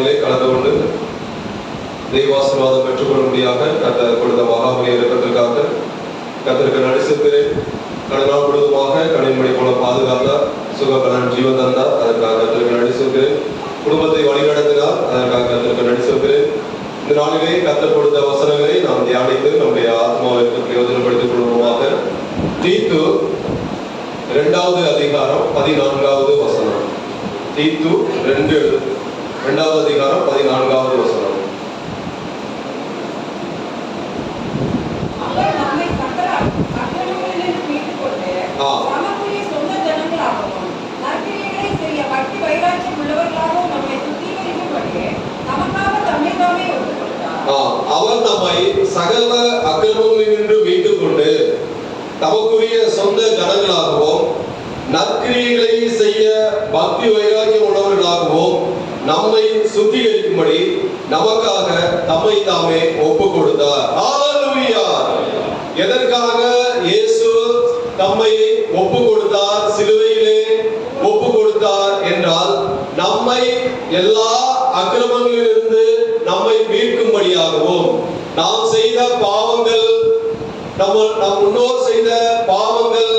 நாளிலே கலந்து கொண்டு தெய்வாசீர்வாதம் பெற்றுக்கொள்ளும்படியாக கர்த்தர் கொடுத்த மகாபலி இறக்கத்திற்காக கர்த்தருக்கு நன்றி செலுத்துகிறேன். கடந்த நாள் முழுவதுமாக கணின்மணி போல பாதுகாத்தார், சுகபலன் ஜீவன் தந்தார், அதற்காக கர்த்தருக்கு நன்றி செலுத்துகிறேன். குடும்பத்தை வழிநடத்தினார், அதற்காக கர்த்தருக்கு நன்றி செலுத்துகிறேன். இந்த நாளிலே கர்த்தர் கொடுத்த வசனங்களை நாம் தியானித்து நம்முடைய ஆத்மாவிற்கு பிரயோஜனப்படுத்திக் கொள்வோமாக. தீத்து 2வது அதிகாரம் 14வது வசனம். தீத்து 2வது அதிகாரம் 14வது வசனம். அவர் நம்மை சகல அக்கிரமங்களினின்று மீட்டுக் கொண்டு தமக்குரிய சொந்த ஜனங்களாகவும் நற்கிரியைகளை செய்ய பக்தி வைராக்கியம் உள்ளவர்களாகவும் நம்மை சுத்திகரிக்கும்படி நமக்காக தம்மை தாமே ஒப்பு கொடுத்தார். ஹல்லேலூயா! எதற்காக இயேசு தம்மை ஒப்பு கொடுத்தார், சிலுவையிலே ஒப்பு கொடுத்தார் என்றால் நம்மை எல்லா அக்கிரமங்களிலிருந்து நம்மை மீட்கும்படியாகவும், நாம் செய்த பாவங்கள், நம் முன்னோர் செய்த பாவங்கள்,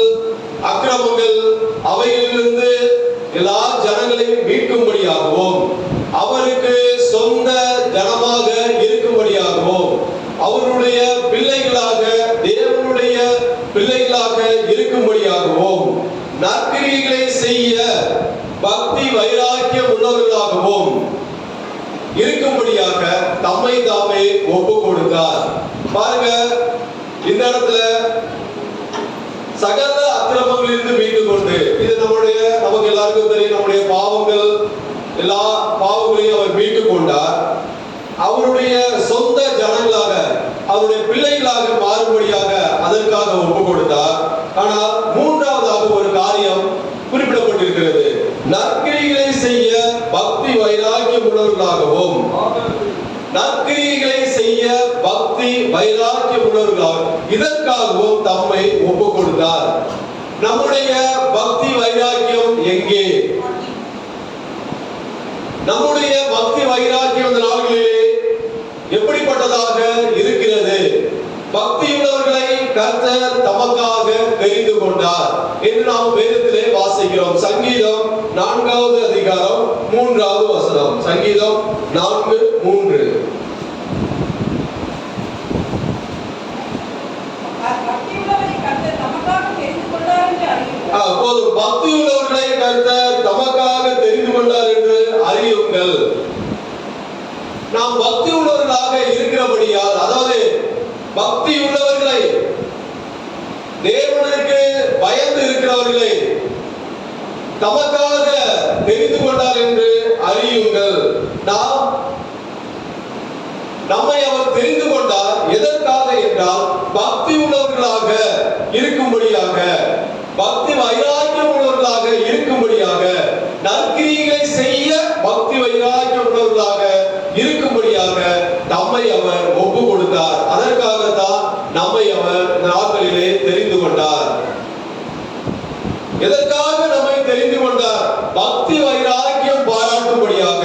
அக்கிரமங்கள், அவைகளிலிருந்து எல்லா ஜனங்களையும் மீட்கும்படியாகவும், அவருக்கு சொந்த ஜனமாக இருக்கும்படியாகவும், அவருடைய பிள்ளைகளாக, தேவனுடைய பிள்ளைகளாக இருக்கும்படியாகவும், நற்கிரியைகளை செய்ய பக்தி வைராக்கியம் உள்ளவர்களாகவும் இருக்கும்படியாக தம்மை தாமே ஒப்பு கொடுத்தார். பாருங்க, இந்த இடத்துல சகல அக்கிரமங்களிலிருந்து மீண்டு கொண்டு, இது நமக்கு எல்லாருக்கும் தெரியும், நம்முடைய பாவங்கள், எல்லா பாவங்களையும் அவர் மீட்டு கொண்டார். அவருடைய சொந்த ஜனங்களாக, அவருடைய பிள்ளைகளாக மாறும்படியாக அதற்காக ஒப்பு கொடுத்தார். ஆனால் மூன்றாவதாக ஒரு காரியம் குறிப்பிடப்பட்டிருக்கிறது. நற்கிரியைகளை செய்ய பக்தி வைராக்கியம் உள்ளவர்களாகவும், நற்கிரியைகளை செய்ய பக்தி வைராக்கியம் உள்ளவர்களாகவும், இதற்காகவும் தம்மை ஒப்பு கொடுத்தார். நம்முடைய பக்தி வைராக்கியம் எங்கே? நம்முடைய பக்தி வைராக்கியம் இந்த நாள்களிலே எப்படிப்பட்டதாக இருக்கிறது? பக்தியுள்ளவர்களை கர்த்தர் தமக்காக தெரிந்து கொண்டார் என்று நாம் வேதத்திலே வாசிக்கிறோம். சங்கீதம் 4வது அதிகாரம் 3வது வசனம். சங்கீதம் 4:3. போதும், பக்தியுள்ளவர்களை கர்த்தர் தமக்காக தெரிந்து கொண்டார் என்று அறியுங்கள். நாம் பக்தி உள்ளவர்களாக இருக்கிறபடியால், அதாவது பக்தி உள்ளவர்களை, தேவனுக்கு பயந்து இருக்கிறவர்களை தமக்காக தெரிந்து கொண்டார் என்று அறியுங்கள். நம்மை அவர் தெரிந்து கொண்டார் எதற்காக என்றால் பக்தி உள்ளவர்களாக இருக்கும்படியாக, பக்தி வைராக்கியம் உள்ளவர்களாக இருக்கும்படியாக, நற்கிரியைகளை செய்ய பக்தி வைராக்கியம் உள்ளவர்களாக இருக்கும்படியாக தம்மை அவர் ஒப்பு கொடுத்தார். அதற்காகத்தான் நம்மை அவர் நாட்களிலே தெரிந்து கொண்டார். எதற்காக நம்மை தெரிந்து கொண்டார்? பக்தி வைராக்கியம் பாராட்டும்படியாக.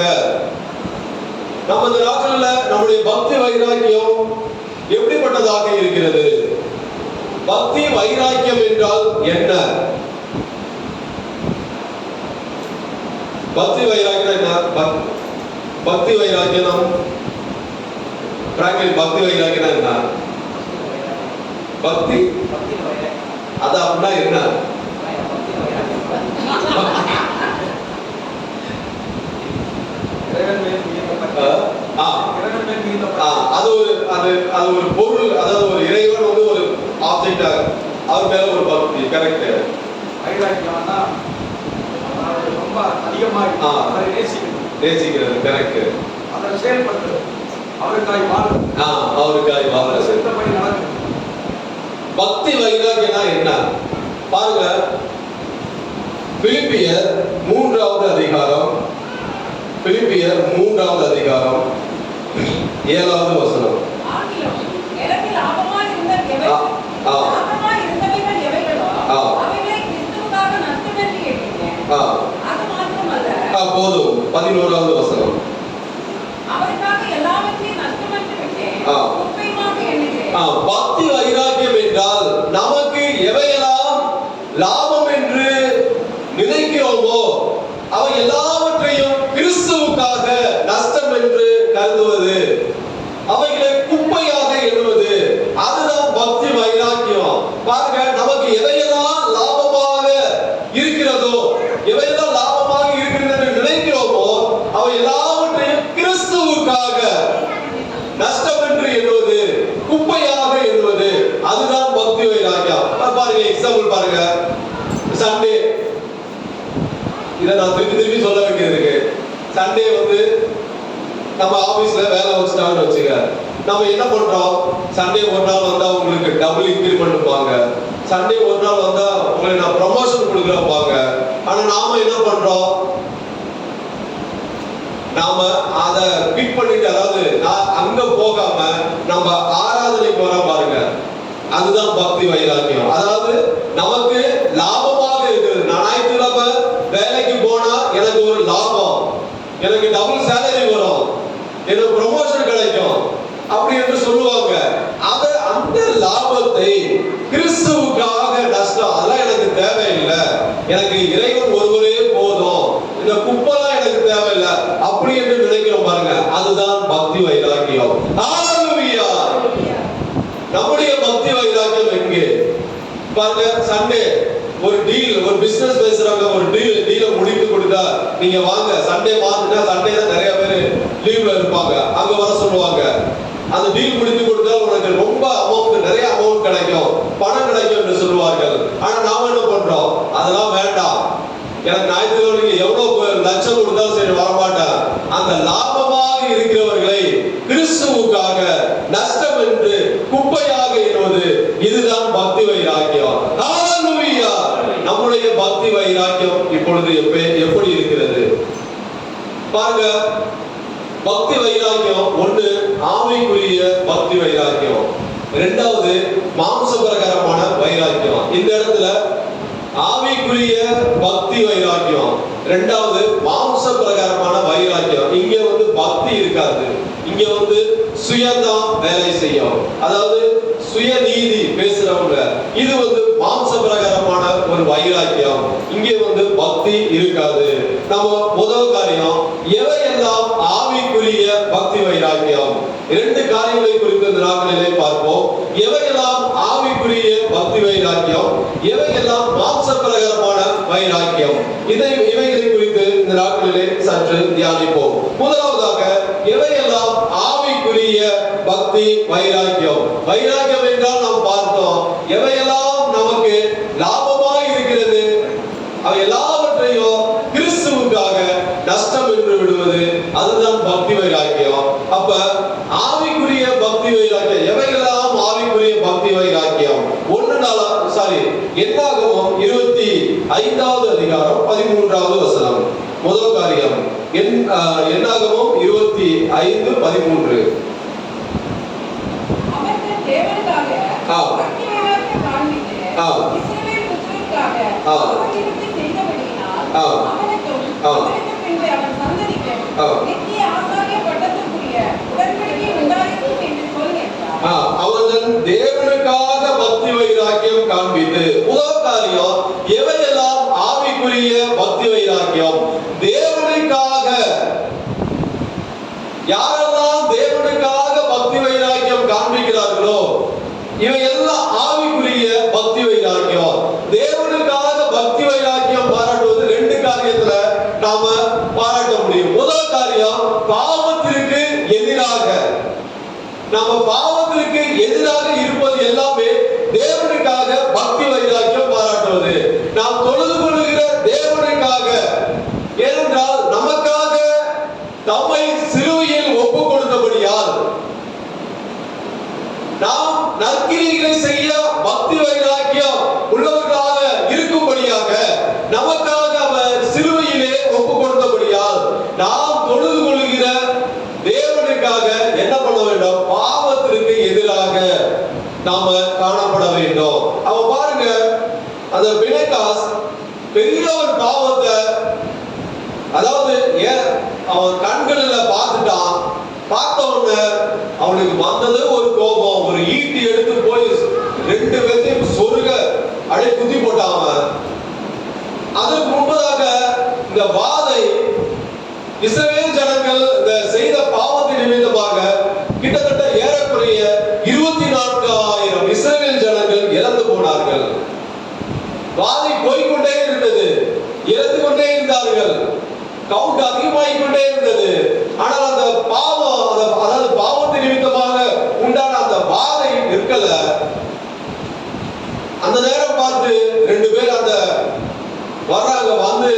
நம்ம இந்த நாட்களில் நம்முடைய பக்தி வைராக்கியம் எப்படிப்பட்டதாக இருக்கிறது? பக்தி வைராக்கியம் என்றால் என்ன? பக்தி வைராக்கியம் என்ன? பக்தி வைராக்கியம் பக்தி வைராக்கியம் என்ன? பக்தி அது அப்படின்னா என்ன? அது ஒரு பொருள், அதாவது ஒரு இறைவன் வந்து ஒரு ஆப்ஜெக்டா, அவர் மேல ஒரு பக்தி. கரெக்ட். வைராக்கியம்னா ரொம்ப அதிகமா நேசிக்கிறது. கரெக்ட். அதை செயல்படுத்துறது, அவருக்காய் வாழும், அவருக்காய் வாழும். பக்தி வைராக்கியம்னா என்ன பாருங்க. பிலிப்பியர் 3வது அதிகாரம், பிலிப்பியர் 3வது அதிகாரம் 7வது வசனம். போதும் 11வது வசனம். பாருங்க, எக்ஸாம்பிள் பாருங்க. சண்டே, இதை நான் திருப்பி சொல்ல வேண்டியது இருக்கு. சண்டே வந்து நம்ம ஆபீஸ்ல வேலை வச்சுட்டாங்கன்னு வச்சுக்க, நம்ம என்ன பண்றோம்? சண்டே ஒரு நாள் வந்தா உங்களுக்கு டபுள் இன்கிரிமெண்ட் பாங்க, சண்டே ஒரு நாள் வந்தா உங்களுக்கு நான் ப்ரமோஷன் கொடுக்குறேன் பாங்க. ஆனா நாம என்ன பண்றோம்? நாம அதை பிக் பண்ணிட்டு, அதாவது நான் அங்க போகாம நம்ம ஆராதனைக்கு வர பாருங்க, அதுதான் பக்தி வைராக்கியம். அதாவது நமக்கு லாபமாக இருக்குது. நான் ஞாயிற்றுக்கிழமை வேலைக்கு போனா எனக்கு ஒரு லாபம், எனக்கு டபுள் சேலரி வரும், எனக்கு ப்ரமோஷன் கிடைக்கும் அப்படி என்று சொல்லுவாங்க. அந்த லாபத்தை கிறிஸ்துவுக்காக நஷ்டம், அதெல்லாம் எனக்கு தேவையில்லை, எனக்கு இறைவன் ஒருவரே போதும், இந்த குப்பெல்லாம் எனக்கு தேவையில்லை அப்படி என்று நினைக்கிறோம் பாருங்க, அதுதான் பக்தி வைராக்கியம். ஹalleluya! நம்முடைய பக்தி வைராக்கியம் எங்கே பாருங்க? சண்டே ஒரு டீல், ஒரு பிசினஸ் பேசுறாங்க, ஒரு டீலை முடித்து கொடுத்தா நீங்க வாங்க, சண்டே வாங்கினா சண்டே தான் நிறைய பேர் லீவ்ல இருப்பாங்க, அங்க வர சொல்லுவாங்க. அந்த டீல் முடித்து கொடுத்தா உனக்கு ரொம்ப அமௌண்ட், நிறைய அமௌண்ட் கிடைக்கும், பணம் கிடைக்கும் என்று சொல்லுவார்கள். ஆனா நாம என்ன பண்றோம்? அதெல்லாம் வேண்டாம், எனக்கு ஞாயிற்றுக்கிழமை எவ்வளவு லட்சம் கொடுத்தாலும் சரி வரமாட்டேன். அந்த லாபமாக இருக்கிறவர்களை கிறிஸ்துவுக்காக நஷ்டம் என்று குப்பையாக எண்ணுவது, இதுதான் பக்தி வைராக்கியம். ஹalleluya! நம்முடைய பக்தி வைராக்கியம் இப்பொழுது எப்படி இருக்கிறது பாருங்க. பக்தி வைராக்கியம் ஒன்று ஆவிக்குரிய பக்தி வைராக்கியம், இரண்டாவது மாம்ச பிரகாரமான வைராக்கியம். இந்த இடத்துல ஆவிக்குரிய பக்தி வைராக்கியம், இரண்டாவது மாம்ச பிரகாரமான வைராக்கியம். இங்க வந்து பக்தி இருக்காது, இங்க வந்து சுயதான் வேலை செய்யும், அதாவது சுயநீதி பேசுறவங்க. இது வந்து மாம்ச பிரகாரமான ஒரு வைராக்கியம், இங்கே வந்து பக்தி இருக்காது. நம்ம முதல் காரியம், எவையெல்லாம் ஆவிக்குரிய பக்தி வைராக்கியம், இரண்டு காரியங்களை குறித்து இந்த நாட்களிலே பார்ப்போம். எவையெல்லாம் ஆவிக்குரிய பக்தி வைராக்கியம், எவையெல்லாம் மாம்ச பிரகாரமான வைராக்கியம், இவைகளை குறித்து இந்த நாட்களிலே சற்று தியானிப்போம். முதலாவதாக, எவையெல்லாம் ஆவிக்குரிய பக்தி வைராக்கியம். வைராக்கியம் என்றால் நாம் பார்த்தோம், எவையெல்லாம் நமக்கு லாபமாக இருக்கிறது அவை எல்லாவற்றையும் கிறிஸ்துவுக்காக நஷ்டம் என்று விடுவது, அதுதான் பக்தி வைராக்கியம். அப்ப ஆவிக்குரிய பக்தி வைராக்கியம், எவையெல்லாம் ஆவிக்குரிய பக்தி வைராக்கியம்? என்னாகமம் 25வது அதிகாரம் 13வது வசனம். முதல் காரியம் என்னாகமம் 25:13. அவர்கள் தேவனுக்காக பக்தி வைராக்கியம் காண்பித்து இஸ்ரவேல் புத்திரருக்காக அவர்களுக்கு செய்தபடியினால் அவனுக்கும் அவனுக்கு பின்பு அவன் சந்ததிக்கும் நித்திய ஆசாரிய பட்டத்துக்குரிய உடன்படிக்கை உண்டாயிருக்கும் என்று சொல் என்றார். அவர்கள் தேவனுக்காக பக்தி வைராக்கியம் காண்பித்து. முதல் காரியம், எவையெல்லாம் ஆவிக்குரிய பக்தி வைராக்கியம்? தேவனுக்காக. யாரெல்லாம் தேவனுக்காக பக்தி வைராக்கியம் காண்பிக்கிறார்களோ இவை எல்லாம் ஆவிக்குரிய பக்தி வைராக்கியம். தேவனுக்காக பக்தி வைராக்கியம் பாராட்டுவது ரெண்டு காரியத்துல நாம பாராட்ட முடியும். முதல் காரியம், பாவத்திற்கு எதிராக. நாம பாவத்திற்கு எதிராக இருப்பது எல்லாமே தேவனுக்காக பக்தி வைராக்கியம் பாராட்டுவது. நாம் தொழுது கொள்கிற தேவனுக்காக, ஏனென்றால் நமக்காக தம்மை சிலுவையில் ஒப்பு கொடுத்தபடியால் நாம் நற்கிரிகளை செய்ய பக்தி வைராக்கியம் உள்ளவர்களாக இருக்கும்படியாக நமக்காக அவர் சிலுவையிலே ஒப்பு கொடுத்தபடியால் நாம் தொழுது கொள்கிற தேவனுக்காக என்ன பண்ண வேண்டும்? பாவத்திற்கு எதிராக நாம காணப்பட வேண்டும். அவன் பாருங்க, அந்த பிணைக்காஸ் பெரிய ஒரு பாவத்தை, அதாவது அவன் கண்களில் பார்த்துட்டான். பார்த்த உடனே அவனுக்கு வந்தது ஒரு கோபம், ஒரு ஈட்டி எடுத்து போய் ரெண்டு பேர்த்தையும் சொருக அடி குத்தி போட்டான். அதற்கு முன்பதாக இந்த வாதை இஸ்ரவேல் ஜனங்கள் இந்த செய்த பாவத்தின் நிமித்தமாக கிட்டத்தட்ட ஏறக்குறைய 24,000 இஸ்ரவேல் ஜனங்கள் இறந்து போனார்கள். வாதை போய்கொண்டே இருந்தது, இறந்து கொண்டே இருந்தார்கள், கவுண்ட் அதிகமாகிக் கொண்டே இருந்தது. ஆனால் அந்த பாவம், அதாவது பாவத்தின் நிமித்தமாக உண்டான அந்த வாதை நிற்கல. அந்த நேரம் பார்த்து 2 பேர் அந்த வர்றாங்க. வந்து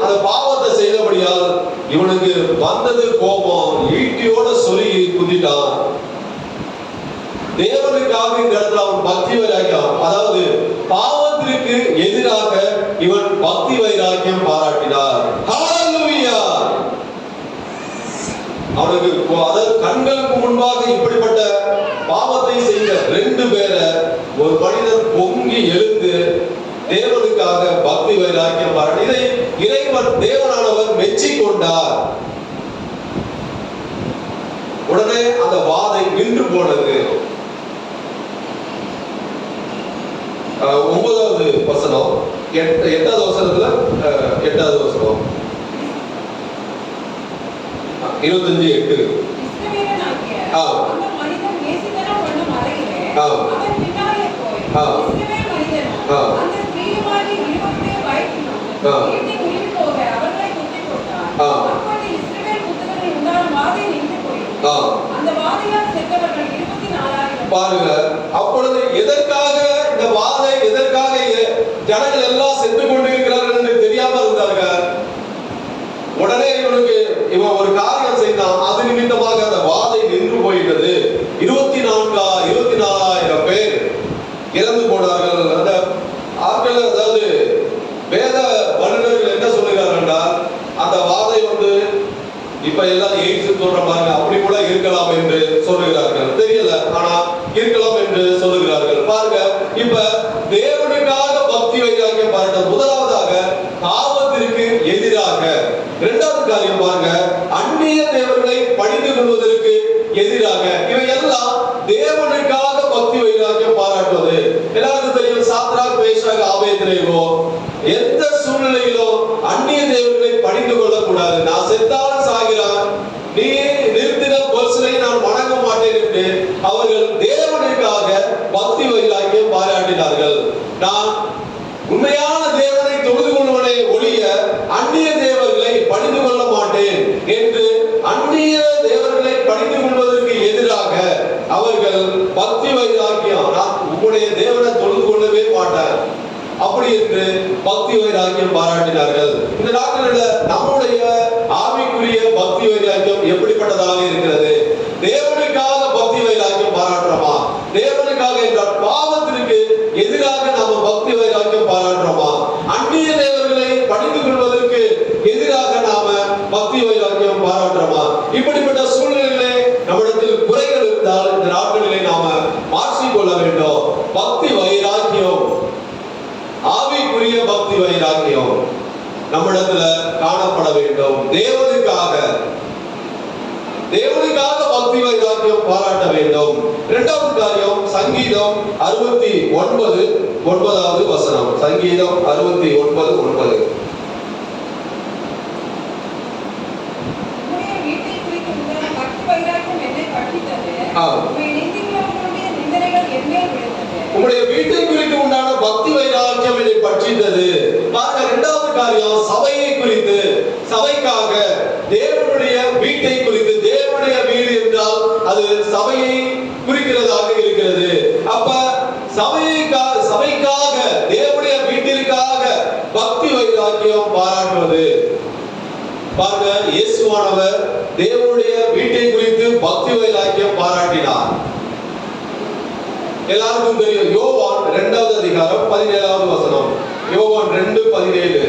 அந்த பாவத்தை செய்தபடியால் இவனுக்கு வந்தது கோபம், ஈட்டியோட சொல்லி குதிட்டான். தேவனுக்காக இந்த இடத்துல அவன் பக்தி வைராக்கியம், அதாவது பாவத்திற்கு எதிராக இவன் பக்தி வைராக்கியம் பாராட்டினார். ஹல்லேலூயா! அவனுக்கு அதாவது கண்களுக்கு முன்பாக இப்படிப்பட்ட பாவத்தை செய்த 2 பேரை ஒரு மனிதன் பொங்கி எழுந்து தேவனுக்காக பக்தி வைராக்கியம் பாராட்டி, இதை இறைவன் தேவனானவர் மெச்சி கொண்டார். உடனே அந்த வாதை நின்று போனது. 9வது வசனம், 8வது வசனத்துல 8வது வசனம் 25:8. இஸ்ரவேலனாகிய அந்த மனிதன் நேசித்தனம் பண்ணும் அறையிலே அவன் பின்னாலே போய் இஸ்ரவேல் மனிதனும் அந்த ஸ்திரீயுமாகிய 20 வயதிலும் வீட்டை உருவி போக அவர்களை குத்திப் போட்டான். அப்பொழுது இஸ்ரவேல் புத்திரரில் உண்டான வாதை நின்று போயிற்று. அந்த வாதையால் செத்தவர்கள் 24,000. பாருங்க, அப்பொழுது எதற்காக இந்த வாதை, எதற்காக ஜனங்கள் எல்லாம் செத்து கொண்டிருக்கிறார்கள் என்று தெரியாம இருந்தார்கள். உடனே இவன் ஒரு காரியம் செய்தான். அது நிமித்தமாக அந்த வாதை நின்று போயிட்டது. 24,000 பேர் இறந்து போனார்கள். அந்த ஆட்கள், அதாவது வேத வல்லுநர்கள் என்ன சொல்லுகிறார்கள் என்றால், அந்த வாதை இப்ப எல்லாம் எய்ட்ஸ் சொல்ற பாருங்க, அப்படி கூட இருக்கலாம் என்று சொல்லுகிறார்கள். தெரியல, ஆனா இருக்கலாம் என்று சொல்லுகிறார்கள். பாருங்க, இப்ப தேவனுக்காக பக்தி வைராக்கியம் பாருங்க. முதலாவதாக பாவத்திற்கு எதிராக. 2வது காரியம் பாருங்க, அந்நிய தேவர்களை பணிந்து கொள்வதற்கு எதிராக. இவை எல்லாம் தேவனுக்காக பக்தி வைராக்கியம் பாராட்டுவது. எல்லாருக்கும் தெரியும், சாத்ராக், மேஷாக், ஆபேத்நேகோ எந்த சூழ்நிலையிலும் அந்நிய தேவர்களை பணிந்து கொள்ளக்கூடாது. நான் செத்தாலும் சாகிறான், நீ நிறுத்தின பர்சனை நான் வணங்க மாட்டேன் என்று அவர்கள் தேவனுக்காக பக்தி வைராக்கியம் பாராட்டினார்கள். நான் உண்மையான தேவனை தொழுது கொள்வனை ஒழிய அந்நிய தேவர்களை பணிந்து கொள்ள மாட்டேன் என்று அந்நிய தேவர்களை பணிந்து கொள்வதற்கு எதிராக அவர்கள் பக்தி வைராக்கியம், நான் உங்களுடைய தேவனை தொழுது கொள்ளவே மாட்டேன் அப்படி என்று பக்தி வைராக்கியம் பாராட்டினார்கள். இந்த நாட்களில் நம்முடைய ஆவிக்குரிய பக்தி வைராக்கியம் எப்படிப்பட்டதாக இருக்கிறது? தேவனுக்காக பக்தி வைராக்கியம் பாராட்டுறோமா? தேவனுக்காக என்றால் பாவத்திற்கு எதிராக நாம பக்தி வைராக்கியம் பாராட்டுறோமா? அந்நிய தேவர்களை பணிந்து கொள்வதற்கு எதிராக நாம பக்தி வைராக்கியம் பாராட்டுறோமா? இப்படிப்பட்ட சூழ்நிலைகளே நம்மிடத்தில் குறைகள் இருந்தால் இந்த நாட்களிலே நாம மாற்றிக்கொள்ள வேண்டும். பக்தி வைராக்கியம், ஆவிக்குரிய பக்தி வைராக்கியம் நம்மிடத்துல காணப்பட வேண்டும். தேவனுக்காக பக்தி வைராக்கியம் பாராட்ட வேண்டும். 2வது காரியம், சங்கீதம் 69 9வது வசனம். சங்கீதம் 69:9. உங்களுடைய வீட்டை குறித்து உண்டான பக்தி வைராக்கியம் என்னை பற்றித்தது. பாருங்க, 2வது காரியம் சபையை குறித்து, சபைக்காக, தேவனுடைய வீட்டை குறித்து. தேவனுடைய வீடு என்றால் அது சபையை குறிக்கிறதாக இருக்கிறது. அப்ப சபைக்காக, தேவனுடைய வீட்டிற்காக பக்தி வைராக்கியம் பாராட்டுவது. பாருங்க, இயேசுவானவர் தேவனுடைய வீட்டை குறித்து பக்தி வைராக்கியம் பாராட்டினார். எல்லாருக்கும் தெரியும், யோவான் 2வது அதிகாரம் 17வது வசனம். யோவான் 2:17.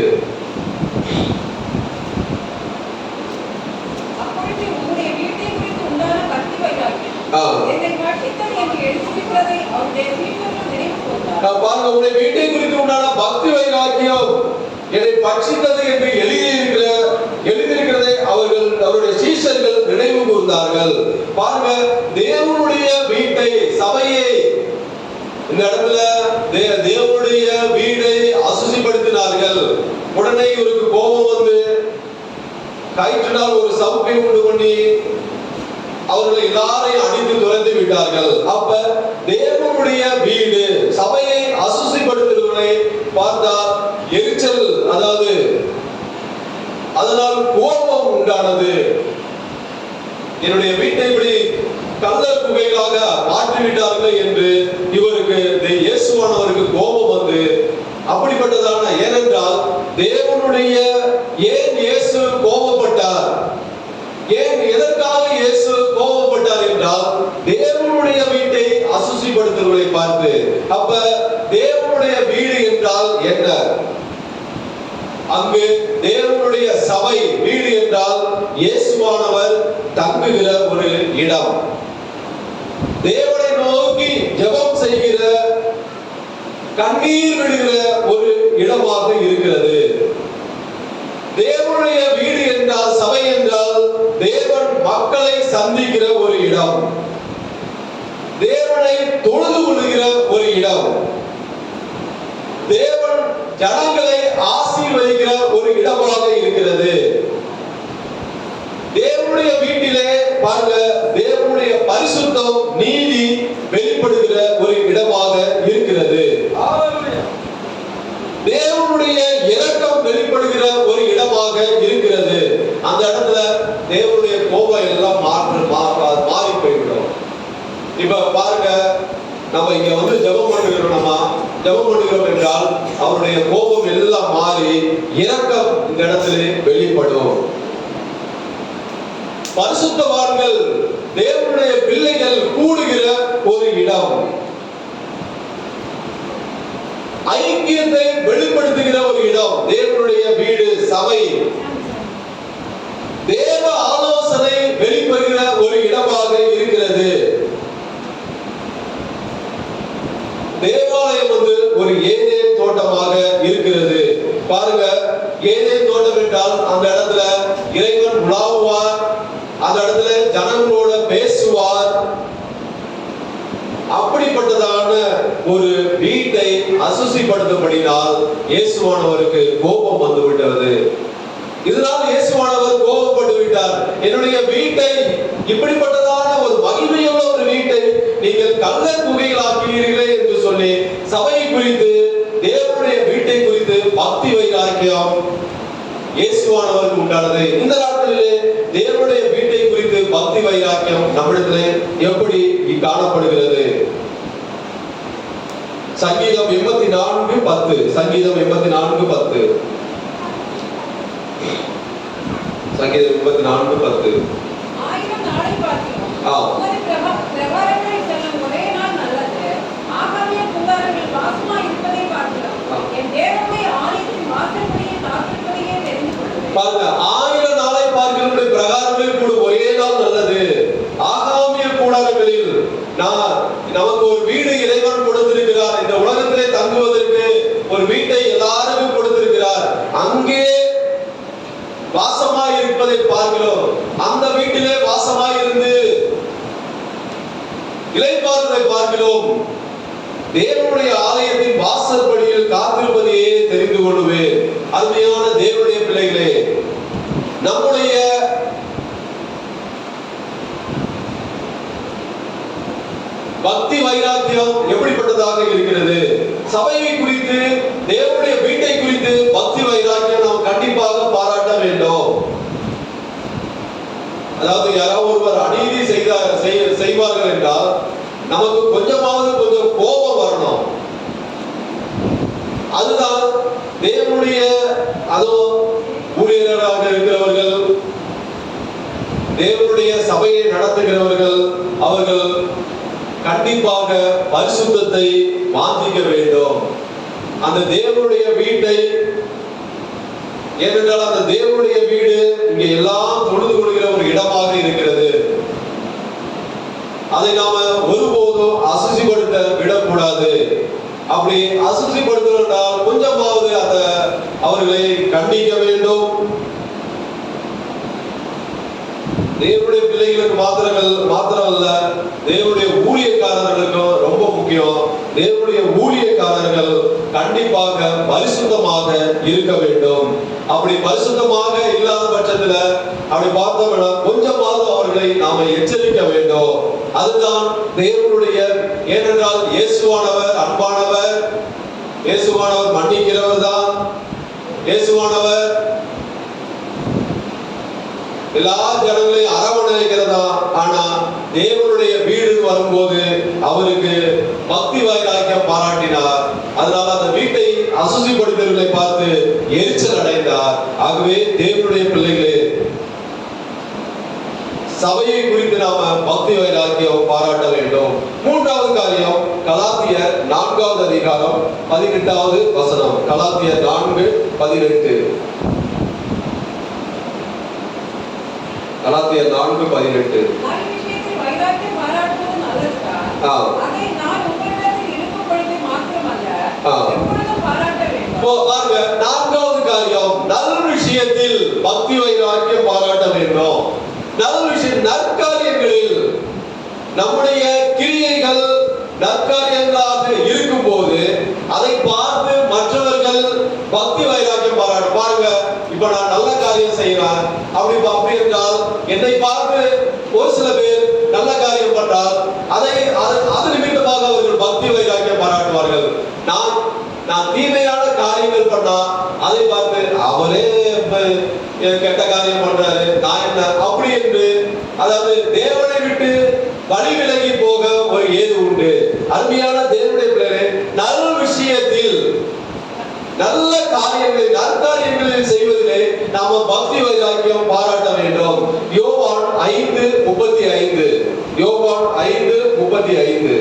அப்பொழுது உம்முடைய வீட்டை குறித்து உண்டான பக்தி வைராக்கியம் என்னை பற்றித்தது என்று எழுதியிருக்கிறதை அவருடைய சீடர்கள் நினைவு கூர்ந்தார். பாருங்க, உங்களுடைய வீட்டை குறித்து உண்டான பக்தி வைராக்கியம் என்னை பற்றித்தது என்று எழுதியிருக்கிறதை அவருடைய சீஷர்கள் நினைவு கூர்ந்தார்கள். பாருங்க, தேவனுடைய வீட்டை, சபையை, இந்த இடத்துல தேவனுடைய வீடை அசுசிப்படுத்தினார்கள். உடனே இவருக்கு கோபம் வந்து கயிற்றினால் ஒரு சவுக்கை உண்டு பண்ணி அவர்கள் எல்லாரையும் அடித்து துரத்தி விட்டார்கள். அப்ப தேவனுடைய வீடு, சபையை அசுசிப்படுத்துகிறவர்களை பார்த்தால் எரிச்சல், அதாவது அதனால் கோபம் உண்டானது. என்னுடைய வீட்டை இப்படி கள்ள குகைகளாக மாற்றிவிட்டார்கள் என்று இவருக்கு இயேசுவானவருக்கு கோபம் வந்து அப்படிப்பட்டதான, ஏனென்றால் தேவனுடைய ஏன் இயேசு கோபப்பட்டார், ஏன் எதற்காக இயேசு கோபப்பட்டார் என்றால் தேவனுடைய வீட்டை அசுசிப்படுத்துவதை பார்த்து. அப்ப தேவனுடைய வீடு என்றால் என்ன? அங்கு தேவனுடைய சபை வீடு என்றால் இயேசுவானவர் தங்குகிற ஒரு இடம், தேவனை நோக்கி ஜெபம் செய்கிற, கண்ணீர் விடுகிற ஒரு இடமாக இருக்கிறது. தேவனுடைய வீடு என்றால், சபை என்றால் தேவன் மக்களை சந்திக்கிற ஒரு இடம், தேவனை தொழுது கொள்கிற ஒரு இடம், தேவன் ஜனங்களை ஆசீர்வதிக்கிற ஒரு இடமாக இருக்கிறது. தேவனுடைய வீட்டிலே பாருங்க, தேவனுடைய பரிசுத்தம், நீதி வெளிப்படுகிற ஒரு இடமாக இருக்கிறது. தேவனுடைய இரக்கம் வெளிப்படுகிற ஒரு இடமாக இருக்கிறது. அந்த இடத்துல தேவனுடைய கோபம் எல்லாம் மாறி போய்விடும். இப்ப பாருங்க, நம்ம இங்க வந்து ஜெபம் பண்ணுகிறோம் என்றால் அவருடைய கோபம் எல்லாம் மாறி இரக்கம் இந்த இடத்துல வெளிப்படும். பரிசுத்தவான்கள், தேவனுடைய பிள்ளைகள் கூடுகிற ஒரு இடம், ஐக்கியத்தை வெளிப்படுத்துகிற ஒரு இடம் தேவனுடைய வீடு, சபை. தேவ ஆலோசனை வெளிப்படுகிற ஒரு இடமாக இருக்கிறது. தேவாலயம் வந்து ஒரு ஏதேன் தோட்டமாக இருக்கிறது. பாருங்க, ஏதேன் தோட்டம் என்றால் அந்த இடத்துல இறைவன் உலாவுவார், அந்த இடத்துல ஜனங்களோட பேசுவார். அப்படிப்பட்டதான ஒரு வீட்டை அசுசிப்படுத்தப்படினால் இயேசுவானவருக்கு கோபம் வந்து விட்டது. இதனால் இயேசுவானவர் கோபப்பட்டு விட்டார். என்னுடைய வீட்டை, இப்படிப்பட்டதான ஒரு மகிமையுள்ள ஒரு வீட்டை நீங்கள் கள்ள குகைகளாக்கிறீர்களே என்று சொல்லி சபையை குறித்து, தேவனுடைய வீட்டை குறித்து பக்தி வைராக்கியம் இயேசுவானவருக்கு உண்டானது. இந்த நாட்களிலே தேவனுடைய வீட்டை குறித்து பக்தி வைராக்கியம் நம்மிடத்திலே எப்படி காணப்படுகிறது? சங்கீதம் 84:10. சங்கீதம் 84:10. சங்கீதம் 84:10. ஆயிரம் நாளை பார்க்கிறோம், உமது பிரபாரங்களை செல்லும் ஒரே நாள் நல்லது. ஆகாமிய கூடாரங்கள் வாசமாய் இருப்பதை பார்க்கிறோம். என் தேவனுடைய ஆலயத்தின் வாசற்படியை காத்திருப்பதையே தெரிந்து கொள்ளுவேன். பாருங்க, 1000 நாளை பார்க்கிறவருடைய பிரகாரங்களில் கூட ஒரே நாள் நல்லது. ஆகாமிய கூடாரங்களில் நமக்கு ஒரு வீடு இறைவன் கொடுத்திருக்கிறார். இந்த உலகத்திலே தங்குவதற்கு ஒரு வீட்டை எல்லாருக்கும் கொடுத்திருக்கிறார். அங்கே வாசமாய் இருப்பதை பார்க்கிறோம். அந்த வீட்டிலே வாசமாய் இருந்து இளைப்பாறுவதை பார்க்கிறோம். தேவனுடைய ஆலயத்தின் வாசற்படியில் காத்திருப்பதையே தெரிந்து கொள்ளுவேன். அருமையான தேவனுடைய பிள்ளைகளே, நம்முடைய பக்தி வைராக்கியம் எப்படிப்பட்டதாக இருக்கிறது? சபையை குறித்து, தேவனுடைய வீட்டை குறித்து பக்தி வைராக்கியம் நாம் கண்டிப்பாக பாராட்ட வேண்டும். அதாவது யாராவது ஒருவர் அநீதி செய்வார்கள் என்றால் நமக்கு கொஞ்சமாவது கொஞ்சம் கோபம் வரணும். அதுதான் தேவனுடைய, அதுவும் ஊழியர்களாக இருக்கிறவர்கள், தேவனுடைய சபையை நடத்துகிறவர்கள், அவர்கள் கண்டிப்பாக பரிசுத்தத்தை வாஞ்சிக்க வேண்டும். அந்த தேவனுடைய வீட்டை, ஏனென்றால் அந்த தேவனுடைய வீடு இங்கே எல்லாம் தொழுது கொள்கிற ஒரு இடமாக இருக்கிறது. அதை நாம ஒருபோதும் அசுசிப்படுத்த விடக்கூடாது. அப்படி அசுசிப்படுத்தலாம் கொஞ்சமாவது அந்த அவர்களை கண்டிக்க வேண்டும். தேவனுடைய பிள்ளைகளுக்கு மாத்திரமல்ல, தேவனுடைய ஊழியக்காரர்களுக்கும் ரொம்ப முக்கியம். தேவனுடைய ஊழியக்காரர்கள் கண்டிப்பாக பரிசுத்தமாக இருக்க வேண்டும். அப்படி பரிசுத்தமாக இல்லாத பட்சத்துல அப்படி பார்த்தோம்னா கொஞ்சமாவது அவர்களை நாம எச்சரிக்க வேண்டும். அதுதான் தேவனுடைய, ஏனென்றால் இயேசுவானவர் அன்பானவர், இயேசுவானவர் மன்னிக்கிறவர் தான், இயேசுவானவர் எல்லா ஜனங்களையும் அரவணைக்கிறதா. ஆனா தேவனுடைய வீடு வரும்போது அவருக்கு பக்தி வைராக்கியம் பாராட்டினார். அதனால அந்த வீட்டை அசுசிப்படுத்தவர்களை பார்த்து எரிச்சல் அடைந்தார். ஆகவே தேவனுடைய பிள்ளைகளே, சபையை குறித்து நாம பக்தி வைராக்கியம் பாராட்ட வேண்டும். மூன்றாவது காரியம், கலாத்தியர் 4வது அதிகாரம் 18வது வசனம். கலாத்தியர் 4:18. கலாத்தியர் 4:18. விஷயத்தில் வைராக்கியம் பாராட்டுவது நல்லதுதான். அதை நான் உங்களிடத்தில் இருக்கும் பொழுது மாத்திரமல்ல, எப்பொழுதும் பாராட்ட வேண்டும். பாருங்க, 4வது காரியம், நல்ல விஷயத்தில் பக்தி வைராக்கியம் பாராட்ட வேண்டும். நல்ல விஷயம், நற்காரியங்களில் நம்முடைய கிரியைகள் நற்காரியங்களாக இருக்கும் போது அதை பார்த்து மற்றவர்கள் பக்தி வைராக்கியம் பாராட்டு. பாருங்க, இப்ப நான் நல்ல காரியம் செய்யறேன் அப்படி என்றால் என்னை பார்த்து ஒரு சில பேர் நல்ல காரியம் பண்ணால் அது நிமித்தமாக அவர்கள் பக்தி வைராக்கியம் பாராட்டுவார்கள். நான் தீமையான காரியங்கள் பண்ணா அதை பார்த்து அவரே கெட்ட காரியம் பண்றாரு, நான் என்ன அப்படி என்று, அதாவது தேவனை விட்டு வழி விலகி போக ஒரு ஏது உண்டு. அருமையான தேவனுடைய பிள்ளைகளே, நல்ல விஷயத்தில் நல்ல காரியங்களில் நற்காரியங்களில் செய்வதிலே நாம பக்தி வைராக்கியம் பாராட்ட வேண்டும். யோவான் 5:35. யோவான் 5:35.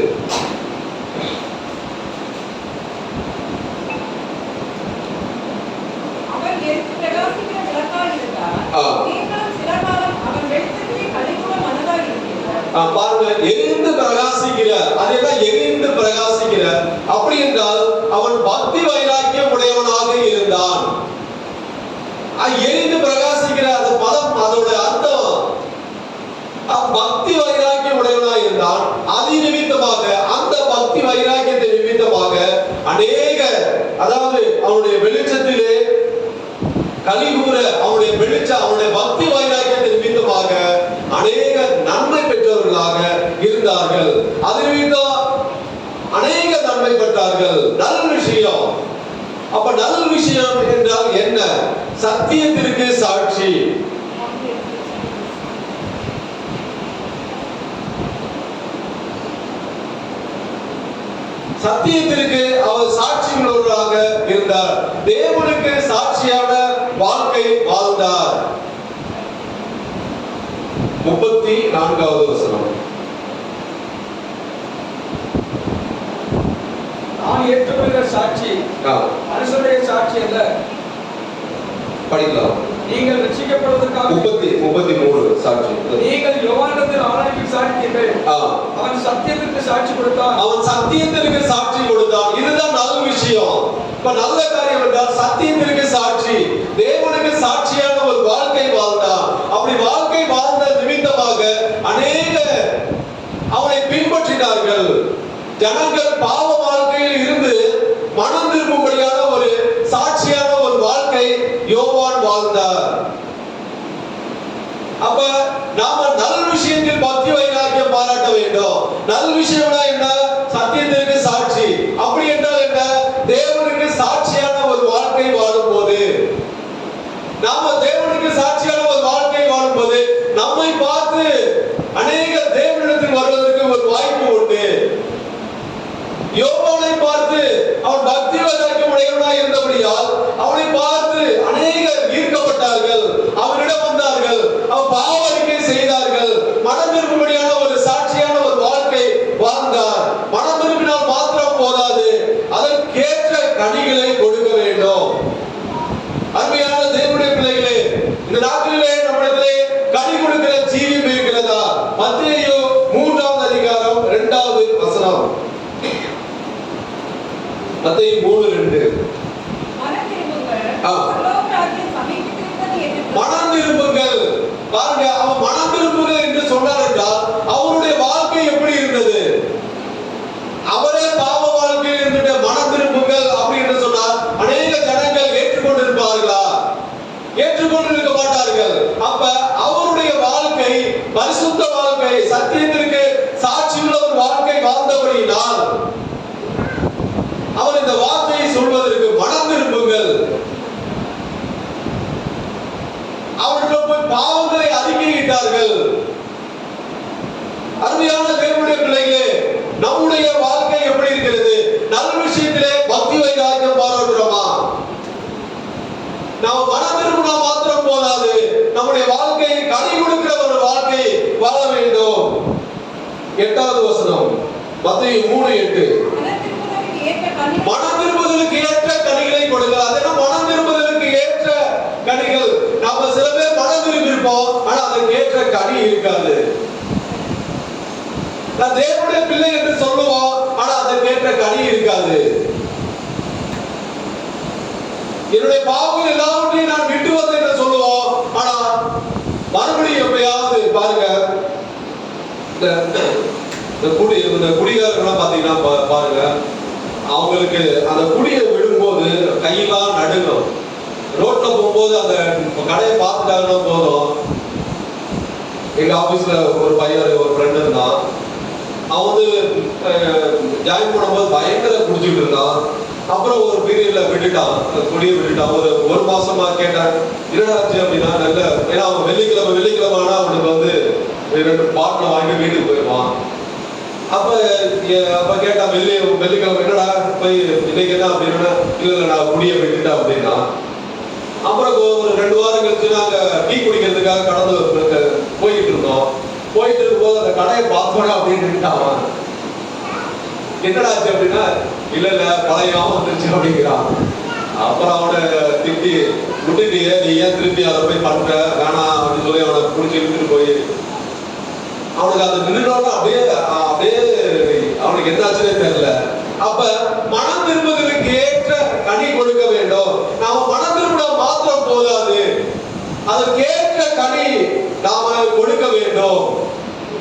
பாருங்க, எரிந்து பிரகாசிக்கிற, அதெல்லாம் எரிந்து பிரகாசிக்கிற, அப்படி என்றால் அவன் பக்தி வைராக்கியம் உடையவனாக இருந்தான். எரிந்து பிரகாசிக்கிற அந்த பதம், அதோட அர்த்தம் பக்தி வைராக்கியம் உடையவனாக இருந்தான். அது நிமித்தமாக, அந்த பக்தி வைராக்கியத்தை நிமித்தமாக அநேக, அதாவது அவனுடைய வெளிச்சத்திலே கலிகூற, அவனுடைய வெளிச்சம், அவனுடைய பக்தி வைராக்கியத்தை நிமித்தமாக அநேக நன்மை பெற்றவர்களாக இருந்தார்கள். அது நிமித்தம் அநேக நன்மை பெற்றார்கள். நல்ல விஷயம். அப்ப நல்ல விஷயம் என்றால் என்ன? சத்தியத்திற்கு சாட்சி. சத்தியத்திற்கு அவர் சாட்சியுள்ளவராக இருந்தார். தேவனுக்கு சாட்சியான வாழ்க்கை வாழ்ந்தார். 34வது வசனம். நான் ஏற்றுக்கொள்கிற சாட்சி மனுஷனுடைய சாட்சி அல்ல. படிக்கலாம். நீங்கள் ரட்சிக்கப்படுவதற்காக 33 சாட்சி. நீங்கள் யோவானிடத்தில் ஆராய்ச்சி சாட்சிகள். அவன் சத்தியத்திற்கு சாட்சி கொடுத்தான். அவன் சத்தியத்திற்கு சாட்சி கொடுத்தான். இதுதான் நல்ல விஷயம். இப்ப நல்ல காரியம் என்றால் சத்தியத்திற்கு சாட்சி, தேவனுக்கு சாட்சியான ஒரு வாழ்க்கை வாழ்ந்தான். அப்படி வாழ்க்கை வாழ்ந்த நிமித்தமாக அநேக அவனை பின்பற்றினார்கள். ஜனங்கள் பாவ வாழ்க்கையில் இருந்து மனம் திரும்பும்படியான ஒரு சாட்சியான ஒரு வாழ்க்கை யோவான் வாழ்ந்தார். அப்ப நாம நல்ல விஷயத்தில் பக்தி வைராக்கியம் பாராட்ட வேண்டும். நல்ல விஷயம்னா என்ன? சத்தியத்திற்கு சாட்சி. அப்படி என்றால் என்ன? தேவனுக்கு சாட்சியான ஒரு வாழ்க்கை வாழும் போது, நாம தேவனுக்கு சாட்சியான ஒரு வாழ்க்கை வாழும் போது நம்மை பார்த்து அநேக தேவனிடத்தில் வருவதற்கு ஒரு வாய்ப்பு உண்டு. யோவானை பார்த்து அவன் பக்தி வைராக்கியம் உடையவனாய் இருந்தபடியால் அவனை பார்த்து அநேகர் ஈர்க்கப்பட்டார்கள், அவனிடம் வந்தார்கள், அவன் பாவ அறிக்கை செய்தார்கள், மனம் திரும்பும்படியான ஒரு சாட்சியான ஒரு வாழ்க்கை வாழ்ந்தார். மனம் திரும்பினால் மாத்திரம் போதாது, அதற்கேற்ற கனிகளை கொடுக்க வேண்டும். அருமையான தேவனுடைய பிள்ளைகளே, இந்த நாட்டிலே நம்மிடத்திலே கனி கொடுக்கிற ஜீவியம் இருக்கிறதா? மத்தேயு 3வது அதிகாரம் 2வது வசனம். மத்தேயு 3:2. மனம் திரும்புங்கள். பாருங்க, அவன் மனம் திரும்புங்கள் என்று சொன்னார் என்றால் அவருடைய வாழ்க்கை எப்படி இருந்தது? அவரே பாவ வாழ்க்கையில் இருந்துட்டு மனம் திரும்புங்கள் அப்படி என்று சொன்னார். அநேக ஜனங்கள் ஏற்றுக்கொண்டிருப்பார்களா? ஏற்றுக்கொண்டிருக்க மாட்டார்கள். அப்ப அவருடைய வாழ்க்கை பரிசுத்த வாழ்க்கை, சத்தியத்திற்கு சாட்சியுள்ள ஒரு வாழ்க்கை வாழ்ந்தபடியினால் அவர் இந்த வார்த்தையை சொல்வதற்கு மனம் திரும்புங்கள். அவர்கள் போய் பாவங்களை அறிக்கையிட்டார்கள். அருமையான தேவனுடைய பிள்ளைகளே, நம்முடைய வாழ்க்கை எப்படி இருக்கிறது? நல்ல விஷயத்திலே பக்தி வைராக்கியம் பாராட்டுறோமா? நாம் மனம் திரும்பினா மாத்திரம் போதாது, நம்முடைய வாழ்க்கையை கனி கொடுக்கிற ஒரு வாழ்க்கை வாழ வேண்டும். 8வது வசனம் மத்தேயு 3:8. மனம் திரும்புதலுக்கு ஏற்ற கனிகளை கொடுங்கள். அது என்ன மனம் திரும்புதலுக்கு ஏற்ற கனிகள்? நாம சில பேர் மனம் திரும்பி இருப்போம், ஆனா அதுக்கு ஏற்ற கனி இருக்காது. நான் தேவனுடைய பிள்ளை என்று சொல்லுவோம், ஆனா அதற்கு ஏற்ற கனி இருக்காது. என்னுடைய பாவங்கள் எல்லாவற்றையும் நான் விட்டு வந்தேன் என்று சொல்லுவோம், ஆனா மறுபடியும் எப்பயாவது பாருங்க, இந்த குடிகாரர்கள்லாம் பாத்தீங்கன்னா பாருங்க, அவங்களுக்கு அந்த குடியை விடும்போது கையெல்லாம் நடுங்கும். ரோட்ல போகும்போது அந்த கடையை பார்த்துட்டாங்கன்னா போதும். எங்க ஆபீஸ்ல ஒரு பையன், ஒரு ஃப்ரெண்ட் இருந்தான். அவன் வந்து ஜாயின் பண்ணும்போது பயங்கர குடிச்சுட்டு இருந்தான். அப்புறம் ஒரு பீரியட்ல விட்டுட்டான், குடியை விட்டுட்டான். ஒரு மாசமா கேட்டான், என்னடா ஆச்சு அப்படின்னா, நல்ல ஏன்னா அவன் வெள்ளிக்கிழமை ஆனா அவனுக்கு வந்து 2 பாட்டில் வாங்கி வீட்டுக்கு போயிடுவான். அப்ப கேட்டான், வெள்ளிக்கிழமை என்னடா போய் இன்னைக்கு என்ன அப்படின்னா, இல்ல நான் குடியை விட்டுட்டேன் அப்படின்னா. அப்புறம் ஒரு 2 வாரம் கழிச்சு நாங்க டீ குடிக்கிறதுக்காக கடந்து போயிட்டு இருந்தோம். போயிட்டு இருக்கும்போது அந்த கடையை பார்த்தோம் அப்படின்னு அவன், என்னடா ஆச்சு அப்படின்னா, இல்ல பழையாம வந்துருச்சு அப்படிங்கிறான். அப்புறம் அவனை திட்டி விட்டுட்டியே, நீ ஏன் திருப்பி அதை போய் பண்ற வேணாம் அப்படின்னு சொல்லி அவனை பிடிச்சி இழுத்துட்டு போய் அவனுக்கு அதை நின்றுடனே அப்படியே அவனுக்கு என்னாச்சுன்னே தெரியல. அப்ப மனம் திரும்புவதற்கு ஏற்ற கனி கொடுக்க வேண்டும். நாம மனம் திரும்ப மாத்திரம் போதாது, அதற்கேற்ற கனி நாம கொடுக்க வேண்டும்.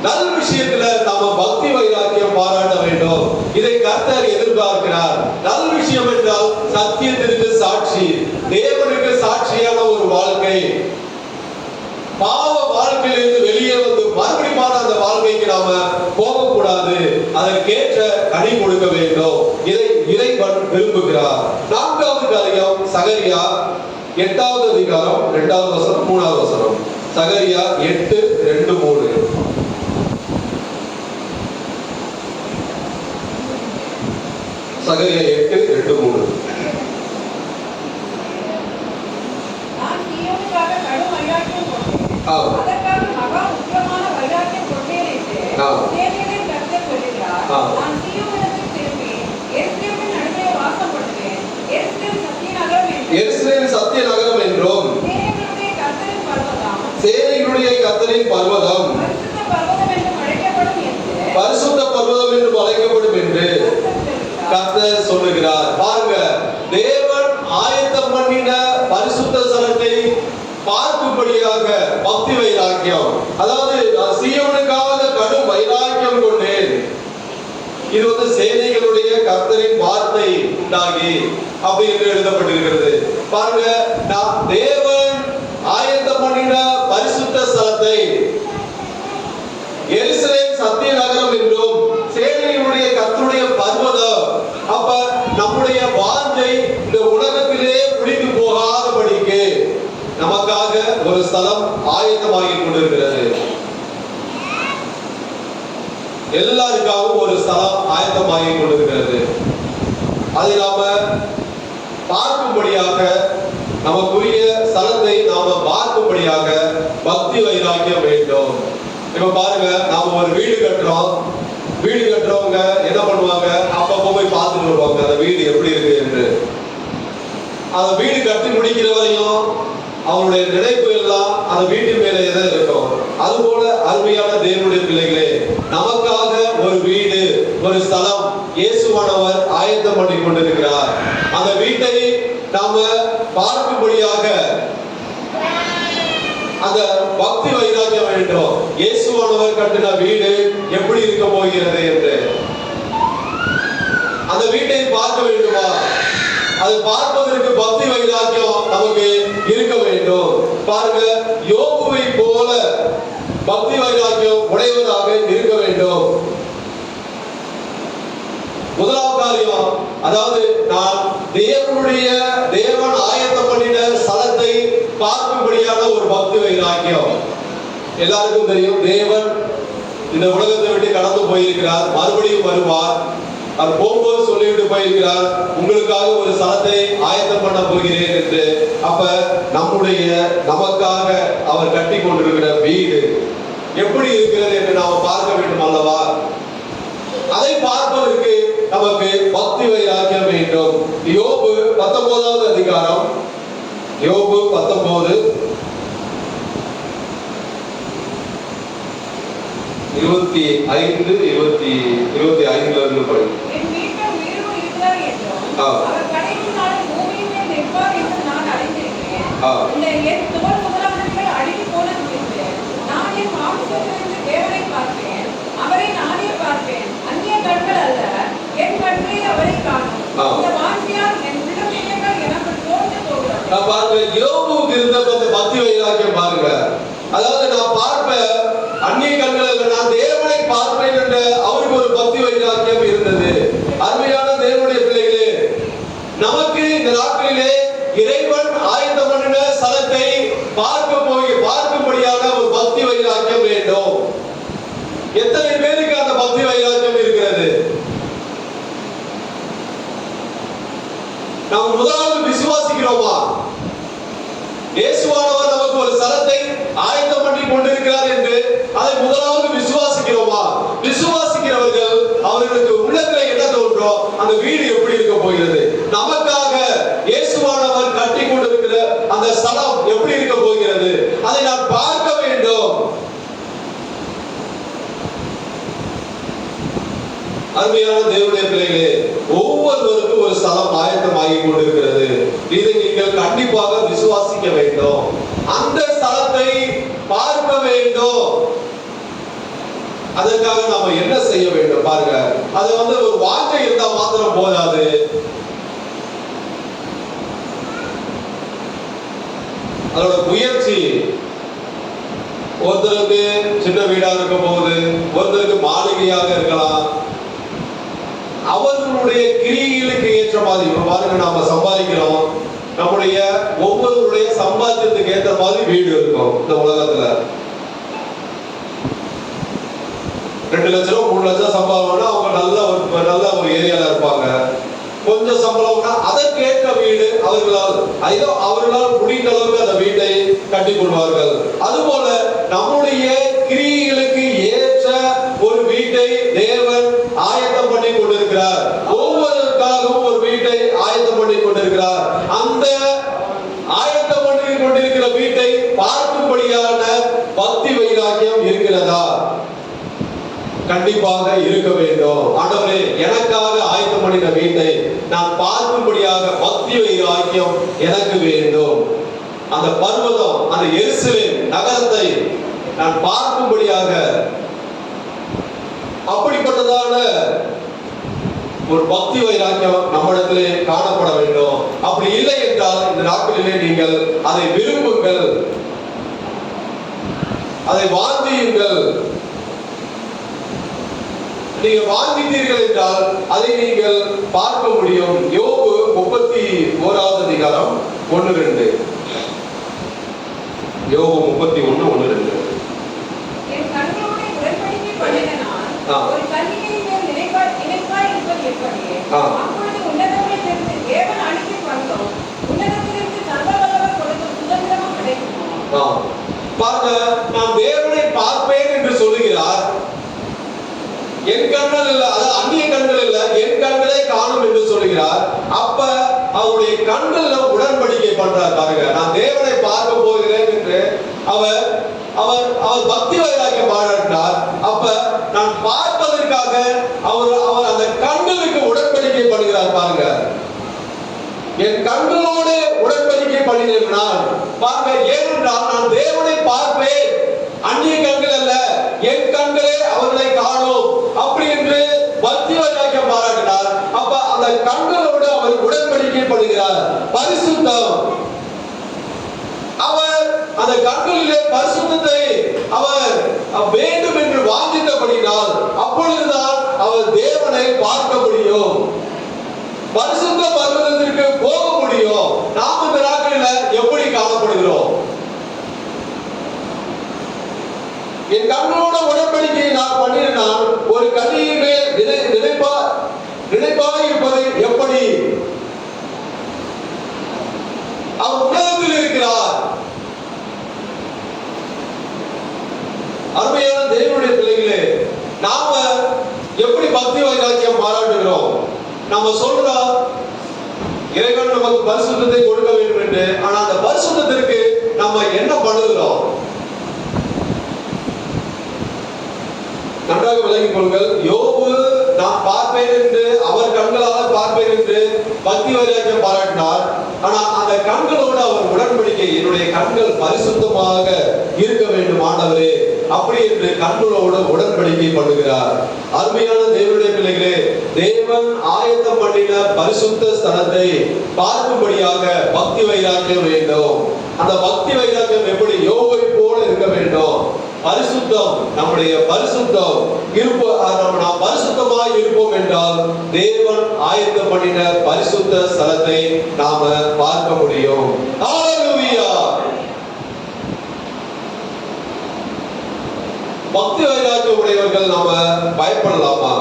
நல்ல விஷயத்துல நாம பக்தி வைராக்கியம் பாராட்ட வேண்டும். இதை கர்த்தர் எதிர்பார்க்கிறார். நல்ல விஷயம் என்றால் சத்தியத்திற்கு சாட்சி, தேவனுக்கு சாட்சியான ஒரு வாழ்க்கை. பாவ வாழ்க்கையிலிருந்து வெளியே வந்து மறுபடியும் அந்த வாழ்க்கைக்கு நாம போகக்கூடாது. அதற்கேற்ற கனி கொடுக்க வேண்டும். இதை இறைவன் விரும்புகிறார். 4வது காரியம் சகரியா 8வது அதிகாரம் 2வது வசனம் 3வது வசனம். சகரியா 8:2-3. சகரியா 8:2-3. அதற்காக மகா முக்கியமான வைராக்கியம் கொண்டேன் என்று சேனைகளின் கர்த்தர் சொல்கிறார். நான் சீயோனிடத்தில் திரும்பி எருசலேமின் நடுவே வாசம் பண்ணுவேன். எருசலேம் சத்திய நகரம் என்றும் சேனைகளுடைய கர்த்தரின் பர்வதம் பரிசுத்த பர்வதம் என்று அழைக்கப்படும் என்று கர்த்தர் சொல்லுகிறார். பாருங்க, தேவன் ஆயத்தம் பண்ணின பரிசுத்த ஸ்தலத்தை பார்க்கும்படியாக பக்தி வைராக்கியம், அதாவது சீயோனுக்காக கடும் வைராக்கியம் கொண்டேன். இது வந்து சேனைகளுடைய கர்த்தரின் வார்த்தை உண்டாகி அப்படி என்று எழுதப்பட்டிருக்கிறது. பாருங்க, நாம் தேவன் ஆயத்தம் பண்ணின பரிசுத்த ஸ்தலத்தை எருசலேம் சத்திய நகரம் என்றும் சேனைகளுடைய கர்த்தருடைய பர்வதம். அப்ப நம்முடைய வாஞ்சை இந்த உலகத்திலே பிடித்து போகாதபடிக்கு நமக்காக ஒரு ஸ்தலம் ஆயத்தமாகி கொண்டிருக்கிறது. எல்லாருக்காகவும் ஒரு ஸ்தலம் ஆயத்தமாகி கொண்டிருக்கிறது. அதை நாம பார்க்கும்படியாக, நமக்குரிய ஸ்தலத்தை நாம பார்க்கும்படியாக பக்தி வைராக்கியம் வேண்டும். இப்ப பாருங்க, நாம ஒரு வீடு கட்டுறோம். வீடு கட்டுறவங்க என்ன பண்ணுவாங்க, அப்பப்போ போய் பார்த்துட்டு வருவாங்க அந்த வீடு எப்படி இருக்கு என்று. அந்த வீடு கட்டி முடிக்கிற வரையும் அவனுடைய நினைப்பு எல்லாம் அந்த வீட்டின் மேல எதை இருக்கும். அதுபோல அருமையான தேவனுடைய பிள்ளைகளே, நமக்காக ஒரு வீடு, ஒரு ஸ்தலம் இயேசுவானவர் ஆயத்தம் பண்ணி கொண்டிருக்கிறார். அந்த வீட்டை நாம பார்க்கும்படியாக அந்த பக்தி வைராக்கியம் வேண்டும். இயேசுவானவர் கட்டின வீடு எப்படி இருக்க போகிறது என்று அந்த வீட்டை பார்க்க வேண்டுமா? அதை பார்ப்பதற்கு பக்தி வைராக்கியம் நமக்கு இருக்க வேண்டும். பாருங்க, யோபுவை போல பக்தி வைராக்கியம் உடையவராக இருக்க வேண்டும். முதலாவது காரியம், அதாவது நான் தேவன் ஆயத்தம் பண்ணின ஸ்தலத்தை பார்க்கும்படியான ஒரு பக்தி வைராக்கியம். எல்லாருக்கும் தெரியும், தேவன் இந்த உலகத்தை விட்டு கடந்து போயிருக்கிறார், மறுபடியும் வருவார். அவர் போகும்போது சொல்லிவிட்டு போயிருக்கிறார், உங்களுக்காக ஒரு ஸ்தலத்தை ஆயத்தம் பண்ண போகிறேன் என்று. அப்ப நமக்காக அவர் கட்டி கொண்டிருக்கிற வீடு எப்படி இருக்கிறது என்று நாம் பார்க்க வேண்டும் அல்லவா? அதை பார்ப்பதற்கு நமக்கு பக்தி வைராக்கியம் வேண்டும். யோபு 19வது அதிகாரம், யோபு 19 25 இருந்து படிக்கும். யோபுவுக்கு இருந்த பக்தி வைராக்கியம் பாருங்க. அதாவது நான் பார்ப்பேன் அந்நிய கண்கள், நான் தேவனை பார்ப்பேன் என்ற அவருக்கு ஒரு பக்தி வைராக்கியம் இருந்தது. அருமையான தேவனுடைய பிள்ளைகளே, நமக்கு இந்த நாட்களிலே இறைவன் ஆயத்தம் பண்ணின ஸ்தலத்தை பார்க்கும்படியான ஒரு பக்தி வைராக்கியம் வேண்டும். எத்தனை பேருக்கு அந்த பக்தி வைராக்கியம் இருக்கிறது? நாம் முதலாவது விசுவாசிக்கிறோமா? இயேசுவானவர் நமக்கு ஒரு ஸ்தலத்தை ஆயத்தம் பண்ணி கொண்டிருக்கிறார் என்று அதை முதலாவது விசுவாசிக்கிறோமா? விசுவாசிக்கிறவர்கள் அவர்களுக்கு உள்ளத்தில் என்ன தோன்றும், அந்த வீடு எப்படி இருக்க போகிறது, நமக்காக இயேசுவானவர் கட்டி கொண்டிருக்கிற அந்த ஸ்தலம் எப்படி இருக்க போகிறது, அதை நான் பார்க்க வேண்டும். அருமையான தேவனுடைய பிள்ளைகளே, ஒவ்வொருவருக்கும் ஒரு ஸ்தலம் ஆயத்தமாகி கொண்டிருக்கிறது. இதை நீங்கள் கண்டிப்பாக விசுவாசிக்க வேண்டும். அந்த ஸ்தலத்தை பார்க்க வேண்டும். அதற்காக நாம என்ன செய்ய வேண்டும் பாருங்க. அது ஒரு வாஞ்சை இருந்தா மாத்திரம் போதாது. அதோட முயற்சி. ஒருத்தருக்கு சின்ன வீடாக இருக்க போகுது, ஒருத்தருக்கு மாளிகையாக இருக்கலாம். அவர்களுடைய கிரியைகளுக்கு ஏற்ற மாதிரி பாருங்க, நாம சம்பாதிக்கிறோம், நம்முடைய ஒவ்வொருவருடைய சம்பாத்தியத்துக்கு ஏற்ற மாதிரி வீடு இருக்கும். இந்த உலகத்துல 2 லட்சம் 3 லட்சம் சம்பளம்னா அவங்க நல்ல ஒரு ஏரியால இருப்பாங்க. கொஞ்சம் சம்பளம்னா அதற்கேற்ற வீடு அவர்களால் முடிந்த அளவுக்கு அந்த வீட்டை கட்டி கொள்வார்கள். அதுபோல நம்முடைய கிரியைகளுக்கு ஏற்ற ஒரு வீட்டை தேவன் ஆயத்தம் பண்ணி கொண்டிருக்கிறார். ஒவ்வொருவருக்காகவும் ஒரு வீட்டை ஆயத்தம் பண்ணி கொண்டிருக்கிறார். அந்த ஆயத்தம் பண்ணி கொண்டிருக்கிற வீட்டை பார்க்கும்படியான பக்தி வைராக்கியம் இருக்கிறதா? கண்டிப்பாக இருக்க வேண்டும். ஆண்டவரே, எனக்காக ஆயத்தம் பண்ணின வீட்டை நான் பார்க்கும்படியாக பக்தி வைராக்கியம் எனக்கு வேண்டும். அந்த பர்வதம், அந்த எருசலேம் நகரத்தை நான் பார்க்கும்படியாக அப்படிப்பட்டதான ஒரு பக்தி வைராக்கியம் நம்மிடத்திலே காணப்பட வேண்டும். அப்படி இல்லை என்றால் இந்த நாட்களிலே நீங்கள் அதை விரும்புங்கள், அதை வாஞ்சியுங்கள். நீங்கள் வாங்கிட்டீர்கள் என்றால் அதை நீங்கள் பார்க்க முடியும். யோபு 31வது அதிகாரம் 1-2. யோபு 31:1-2. என் கண்களோடு உடன்படிக்கை பண்ணினான் ஒரு கன்னிகையின் மேல் நினைப்பாய் இருப்பது எப்படி? அப்பொழுது உன்னதத்திலிருந்து தேவன் அளிக்க வந்தோம், உன்னதத்திலிருந்து சர்வவல்லவர் கொடுத்த சுதந்திரமும் கிடைக்குமா? பாருங்க, நான் தேவனை பார்ப்பேன் என்று சொல்லுகிறார். என் கண்கள் இல்ல, அது அந்நிய கண்கள் இல்ல, என் கண்களை காணும் என்று சொல்லுகிறார். அப்ப அவருடைய கண்கள்ல உடன்படிக்கை பண்றார். பாருங்க, நான் தேவனை பார்க்க போகிறேன் என்று அவர் பக்தி வைராக்கியம் பாராட்டினார். அப்ப நான் பார்ப்பதற்காக அவர் அந்த கண்களுக்கு உடன்படிக்கை பண்ணுகிறார். பாருங்க, என் கண்களோடு உடன்படிக்கை பண்ணினார். பாருங்க, ஏனென்றால் நான் தேவனை பார்ப்பேன், அந்நிய கண்கள் அல்ல, என் கண்களே அவர்களை காணும் அப்படி என்று பக்தி வைராக்கியம் பாராட்டினார். அப்ப அந்த கண்களோடு அவர் உடன்படிக்கை பண்ணுகிறார். பரிசுத்தம், அவர் அந்த கண்களிலே பரிசுத்தத்தை அவர் வேண்டும் என்று வாஞ்சித்தபடினால் அப்பொழுதுதான் அவர் தேவனை பார்க்க முடியும், பரிசுத்த பர்வதத்திற்கு போக முடியும். நாம் இந்த நாட்களில் எப்படி காணப்படுகிறோம்? என் கண்ணோட உடன்படிக்கையை நான் அவர் உலகத்தில் இருக்கிறார். அருமையான தேவனுடைய பிள்ளைகளே, நாம எப்படி பக்தி வைராக்கியம் பாராட்டுகிறோம்? நம்ம சொல்றோம் இறைவன் நமக்கு பரிசுத்தத்தை கொடுக்க வேண்டும் என்று. ஆனா அந்த பரிசுத்தத்திற்கு நம்ம என்ன பண்ணுகிறோம்? நன்றாக விளங்கிக் கொள்ளுங்கள். யோபு நான் பார்ப்பேன் என்று, அவர் கண்களால் பார்ப்பேன் என்று பக்தி வைராக்கியம் பாராட்டினார். ஆனா அந்த கண்களோடு அவர் உடன்படிக்கை, என்னுடைய கண்கள் பரிசுத்தமாக இருக்க வேண்டும் ஆண்டவரே அப்படி என்று கண்களோடு உடன்படிக்கை பண்ணுகிறார். அருமையான தேவனுடைய பிள்ளைகளே, தேவன் ஆயத்தம் பண்ணின பரிசுத்த ஸ்தலத்தை பார்க்கும்படியாக பக்தி வைராக்கியம் வேண்டும். அந்த பக்தி வைராக்கியம் எப்படி யோபை போல இருக்க வேண்டும். பரிசுத்தம், நம்முடைய பரிசுத்தம் நாம் பரிசுத்தமாய் இருப்போம் என்றால் தேவன் ஆயத்தம் பண்ணின பரிசுத்த ஸ்தலத்தை நாம பார்க்க முடியும். ஹல்லேலூயா. பக்தி வைராக்கியம் உடையவர்கள் நாம பயப்படலாமா?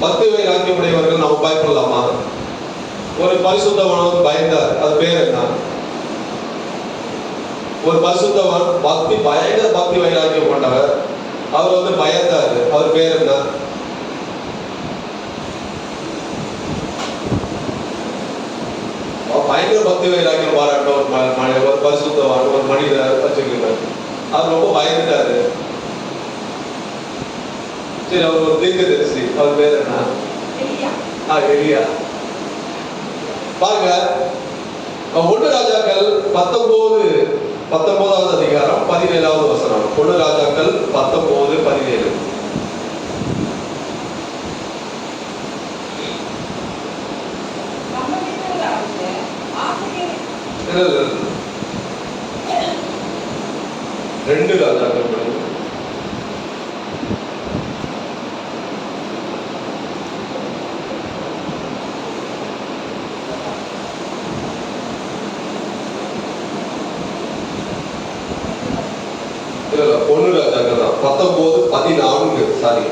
பக்தி வைராக்கியம் உடையவர்கள் நாம பயப்படலாமா? ஒரு பரிசுத்தவன் பயந்தார், அது பேர் என்ன? ஒரு பரிசுத்தவன் பயங்கர பக்தி வைராக்கியம் கொண்டவர், அவர் பயந்தார், அவர் பேர் என்ன? பயங்கர பக்தி வைராக்கியம் பாராட்ட ஒரு பரிசுத்தவான், ஒரு மனிதர் வச்சுக்கிறார், அவர் ரொம்ப பயந்துட்டாரு. சரி, அவர் ஒரு தீர்க்கதரிசி, அவர் பேர் என்ன? எலியா. பாருங்க, 1 ராஜாக்கள் 19வது அதிகாரம் 17வது வசனம். 1 ராஜாக்கள் 19:17. ரெண்டு ராஜாக்கள் பொண்ணு ராஜாக்கள் தான் 19:14. சாரி,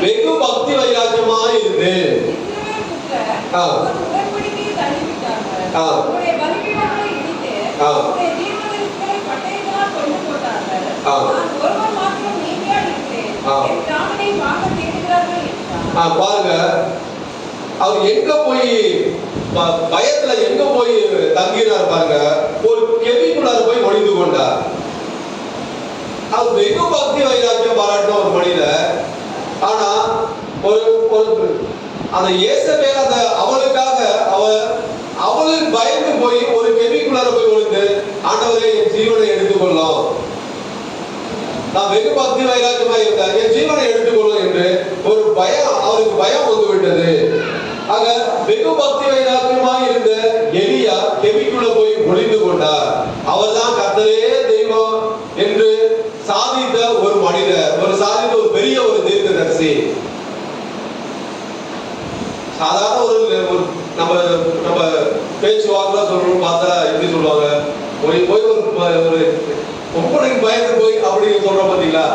வெகு பக்தி வைராக்கியமா இருந்து பாருங்க, அவர் எங்க போய் பயத்துல எங்க போய் தங்கினார் பாருங்க. ஒரு கெபிக்குள்ளார போய் ஒளிந்து கொண்டார். அவர் வெகு பக்தி வைராக்கியம் பாராட்டின ஒரு மனிதர். ஆனா அந்த இயேசபேல் அந்த அவளுக்காக அவளுக்கு பயந்து போய் ஒரு கெபிக்குள்ளார போய் ஒளிந்து, ஆண்டவரே என் ஜீவனை எடுத்துக்கொள்ளும், நான் வெகு பக்தி வைராக்கியமா இருந்தேன், என் ஜீவனை எடுத்துக்கொள்ளும் என்று ஒரு பயம், அவருக்கு பயம் வந்து விட்டது. ஆக வெகு பக்தி வைராக்கியமாக இருந்த எலியா கெபிக்குள்ள போய் ஒளிந்து கொண்டார். அவர்தான் கர்த்தரே தெய்வம் என்று சாதித்த ஒரு மனிதர், சாதித்த ஒரு பெரிய ஒரு தீர்க்கதரிசி. சாதாரண ஒரு நம்ம பேச்சுவார்த்தை சொல்லணும்னு பார்த்தா எப்படி சொல்லுவாங்க, போய் ஒரு ஒப்பனைக்கு பயந்து போய் அப்படி சொல்றோம் பாத்தீங்களா?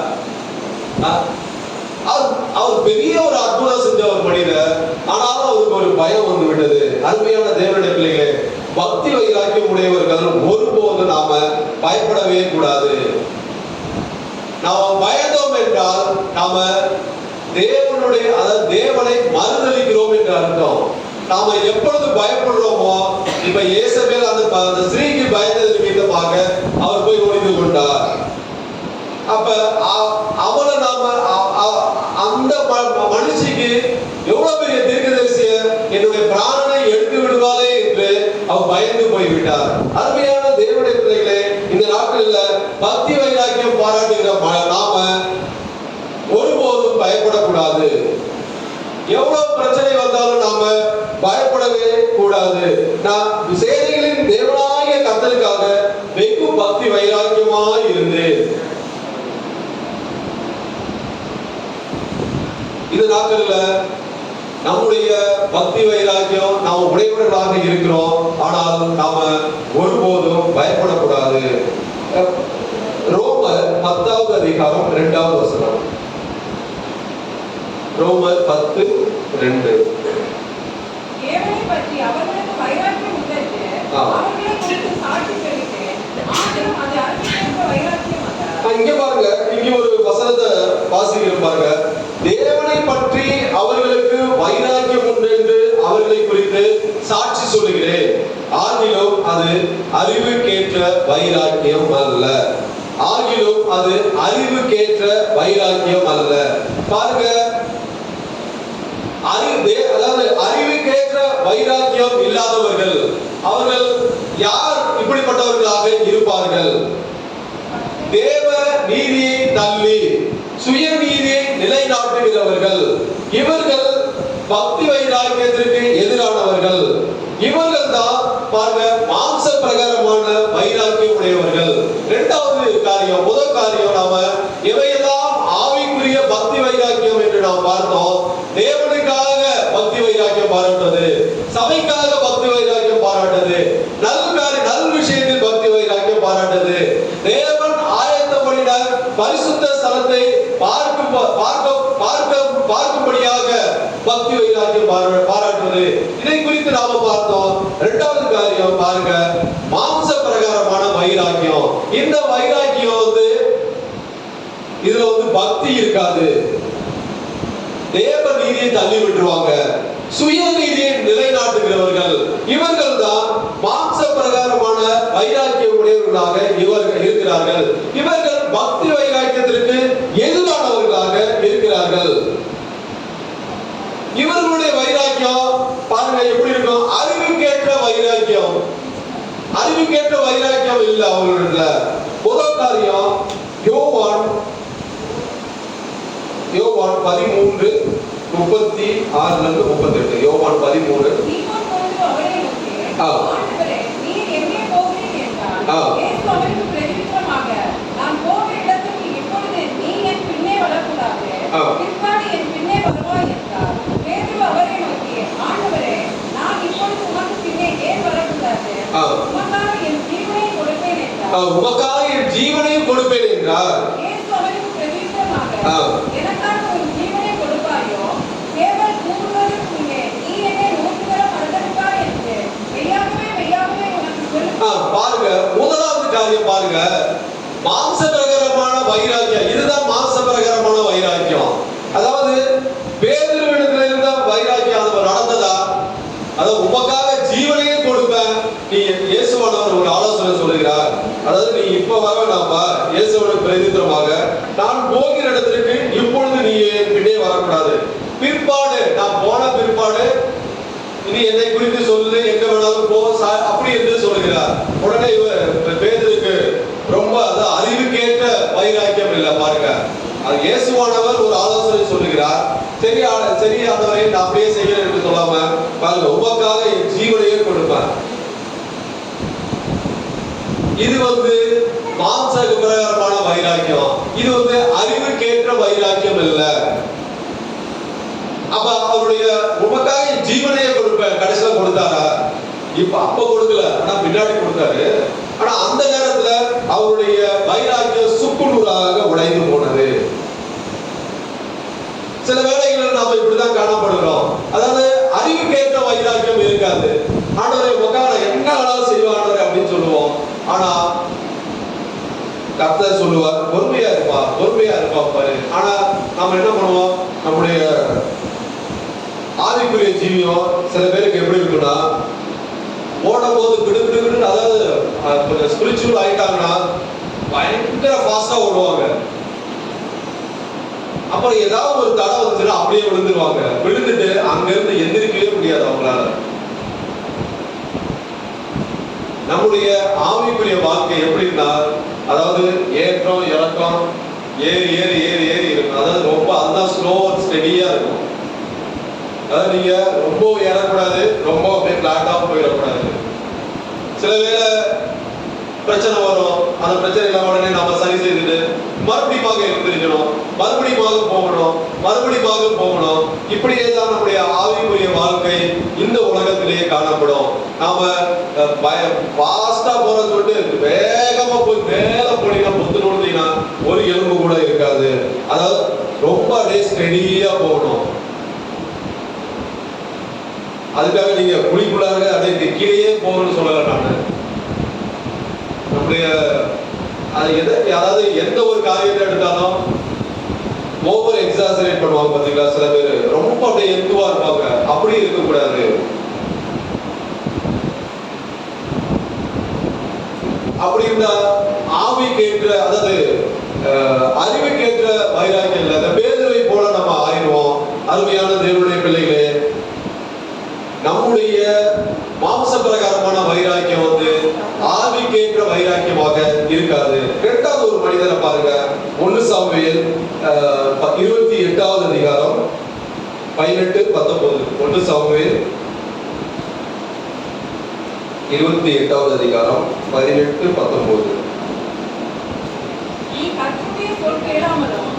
அவர் பெரிய ஒரு அற்புதம் செஞ்ச ஒரு மனிதர். ஆனாலும் அவருக்கு ஒரு பயம் வந்து விட்டது. அருமையான தேவனுடைய பிள்ளைகளே, பக்தி வைராக்கியம் உடையவர்கள் ஒருபோது நாம பயப்படவே கூடாது. நாம பயந்தோம் என்றால் நாம தேவனை மறுதலிக்கிறோம் என்று அர்த்தம். நாம எப்பொழுது பயப்படுறோமோ, இப்ப இயேசபேல் அந்த ஸ்திரீக்கு பயந்தது நிமித்தமாக அவர் போய் ஒளிந்து கொண்டார். அப்ப அவளை நாம அந்த மனுஷிக்கு எவ்வளவு பெரிய தீர்க்கதரிசிய என்னுடைய பிராணனை எடுத்து விடுவாளே என்று அவர் பயந்து போய்விட்டார். அருமையான தேவனுடைய பிள்ளைகளே, இந்த நாட்களில் பக்தி வைராக்கியம் பாராட்டுகிற நாம ஒருபோதும் பயப்படக்கூடாது. எவ்வளவு பிரச்சனை வந்தாலும் நாம பயப்படவே கூடாது. நான் சேனைகளின் தேவனாகிய கர்த்தருக்காக வெகு பக்தி வைராக்கியமாய் இருந்தேன். இந்த நாட்கள்ல நம்முடைய பக்தி வைராக்கியம் நாம் உடையவர்களாக இருக்கிறோம். ஆனால் நாம ஒருபோதும் பயப்படக்கூடாது. ரோமர் 10வது அதிகாரம் 2வது வசனம். ரோமர் 10:2. தேவனை பற்றி அவர்களுக்கு வைராக்கியம் உள்ளது. அவர்களை குறித்து சாட்சி சொல்லிட்டு ஆனாலும் அது அறிவிக்கிற வைராக்கியம் அல்ல. இங்க பாருங்க, இங்க ஒரு வசனத்தை வாசிக்கிறோம் பாருங்க. தேவனை பற்றி அவர்களுக்கு வைராக்கியம் உண்டு என்று அவர்களை குறித்து சாட்சி சொல்லுகிறேன், ஆகிலும் அது அறிவுக்கேற்ற வைராக்கியம் அல்ல. ஆகிலும் அது அறிவுக்கேற்ற வைராக்கியம் அல்ல. பாருங்க, அதாவது அறிவுக்கேற்ற வைராக்கியம் இல்லாதவர்கள் அவர்கள் யார் இப்படிப்பட்டவர்களாக இருப்பார்கள்? தேவ நீதியை தள்ளி சுயநீதியை நிலைநாட்டுகிறவர்கள். இவர்கள் பக்தி வைராக்கியத்திற்கு எதிரானவர்கள். இவர்கள் தான் பாருங்க மாம்ச பிரகாரமான வைராக்கியம் உடையவர்கள். இரண்டாவது காரியம், முதல் காரியம், நாம இவையெல்லாம் ஆவிக்குரிய பக்தி வைராக்கியம் என்று நாம் பார்த்தோம். தேவனுக்காக பக்தி வைராக்கியம் பாராட்டுவது, சபைக்காக பக்தி வைராக்கியம் பாராட்டுவது, நல் விஷயத்தில் பக்தி வைராக்கியம் பாராட்டுவது, தேவன் ஆயத்தப்படின பரிசுத்த ஸ்தலத்தை பார்க்கும்படியாக பக்தி வைராக்கியம் பாராட்டுவது, இதை குறித்து நாம பார்த்தோம். இரண்டாவது காரியம் பாருங்க, மாம்ச பிரகாரமான வைராக்கியம். இந்த வைராக்கியம் இதுல பக்தி இருக்காது. தேவ நீதியை தள்ளி விட்டுருவாங்க. சுய நீதியை நிலைநாட்டுகிறவர்கள் இவர்கள் தான் மாம்ச பிரகாரமான வைராக்கியம் உடையவர்களாக இவர்கள் இருக்கிறார்கள். இவர்கள் பக்தி வைராக்கியத்திற்கு எதிரானவர்களாக இருக்கிறார்கள். இவர்களுடைய வைராக்கியம் பாருங்க எப்படி இருக்கும்? அறிவுக்கேற்ற வைராக்கியம். அறிவுக்கேற்ற வைராக்கியம் இல்லை அவர்களிடத்துல. முதல் காரியம், யோவான் 13:36-38. யோவான் 13. உமக்காக என் ஜீவனையும் கொடுப்பேன் என்றார். பாருங்க, முதலாவது காரியம் பாருங்க, மாம்ச பிரகாரமான வைராக்கியம். இதுதான் மாம்ச பிரகாரமான வைராக்கியம். அதாவது பேதுருவிடத்தில் இருந்த வைராக்கியம் அது நடந்ததா? அதாவது உமக்காக ஜீவனையே கொடுப்பேன். நீ இயேசுவானவர் ஒரு ஆலோசனை சொல்லுகிறார். அதாவது நீ இப்ப வர வேண்டாம்பா, இயேசுவோட பிரதித்திரமாக நான் போகிற இடத்திற்கு இப்பொழுது நீ பின்னே வரக்கூடாது. பிற்பாடு நான் போன பிற்பாடு இனி என்னை குறித்து சொல்லு, எங்க வேணாலும் போ, அப்படி என்று சொல்லுகிறார். உடனே பேதுருக்கு ரொம்ப அறிவுக்கேற்ற வைராக்கியம் இல்லை பாருங்க. அது இயேசுவானவர் ஒரு ஆலோசனை சொல்லுகிறார். சரி ஆண்டவரை நான் அப்படியே செய்கிறேன் என்று சொல்லாம பாருங்க, உமக்காக என் ஜீவனையே கொடுப்பேன். இது மாம்ச பிரகாரமான வைராக்கியம். இது அறிவுக்கேற்ற வைராக்கியம் இல்லை. அப்ப அவருடைய உமக்காக ஜீவனையே கொடுப்பேன் கடைசியில கொடுத்தாரா? அப்ப கொடுக்கல, ஆனா பின்னாடி கொடுத்தாரு. ஆனா அந்த நேரத்துல அவருடைய வைராக்கியம் சுக்குநூறாக உடைந்து போனது. சில வேளைகளில் நாம இப்படிதான் காணப்படுகிறோம். அதாவது அறிவுக்கேற்ற வைராக்கியம் இருக்காது. ஆண்டவரை உமக்காக என்ன வேணாலும் செய்வாண்டவரை அப்படின்னு சொல்லுவோம். ஆனா கர்த்தர் சொல்லுவார், பொறுமையா இருப்பா பாரு. ஆனா நம்ம என்ன பண்ணுவோம்? நம்முடைய ஆவிக்குரிய ஜீவியம் சில பேருக்கு எப்படி இருக்குன்னா, ஓடும் போது கிடுகிடுன்னு, அதாவது கொஞ்சம் ஸ்பிரிச்சுவல் ஆயிட்டாங்கன்னா பயங்கர ஃபாஸ்டா ஓடுவாங்க. அப்புறம் ஏதாவது ஒரு தடை வந்துச்சுன்னா அப்படியே விழுந்துருவாங்க. விழுந்துட்டு அங்க இருந்து எந்திரிக்கவே முடியாது அவங்களால. நம்முடைய ஆவிக்குரிய வாழ்க்கை எப்படின்னா, அதாவது ஏற்றம் இறக்கம், ஏறி ஏறி ஏறி ஏறி இருக்கும். அதாவது ரொம்ப அதுதான் ஸ்லோ அண்ட் ஸ்டெடியா இருக்கும். அதாவது நீங்க ரொம்ப ஏறக்கூடாது, ரொம்ப அப்படியே பிளாட்டா போயிடக்கூடாது. சில வேளை பிரச்சனை வரும். அந்த பிரச்சனை இல்லாம உடனே நாம சரி செய்துட்டு மறுபடியும் எழுந்திருக்கணும், மறுபடியும் போகணும். இப்படியே தான் நம்முடைய ஆவிக்குரிய வாழ்க்கை இந்த உலகத்திலேயே காணப்படும். நாம ஃபாஸ்டா போற சொல்லிட்டு வேகமா போய் மேல போனீங்கன்னா பொத்து நோண்டினா ஒரு எலும்பு கூட இருக்காது. அதாவது ரொம்ப அப்படியே ஸ்டெடியா போகணும். அதுக்காக நீங்க குழிக்குள்ளாக அப்படியே கீழேயே போகணும்னு சொல்லல. நான் நம்முடைய அதாவது எந்த ஒரு காரியத்தை எடுத்தாலும் ஓவர் எக்ஸாசரேட் பண்ணுவாங்க பாத்தீங்களா. சில பேர் ரொம்ப அப்படியே எந்துவா இருப்பாங்க. அப்படி இருக்கக்கூடாது. அப்படி இருந்தா ஆவிக்கேற்ற அதாவது அறிவுக்கேற்ற வைராக்கியம் இல்லை. அந்த பேதுருவை போல நம்ம ஆயிடுவோம். அருமையான தேவனுடைய பிள்ளைகளே, நம்முடைய மாம்ச பிரகாரமான வைராக்கியம் ஆவிக்கேற்ற வைராக்கியமாக இருக்காது. இரண்டாவது ஒரு மனிதரை பாருங்க. 1 சாமுவேல் 28வது அதிகாரம் 18-19. 1 சாமுவேல் 28வது அதிகாரம் 18-19. நீ கர்த்தருடைய சொல் கேளாமலும்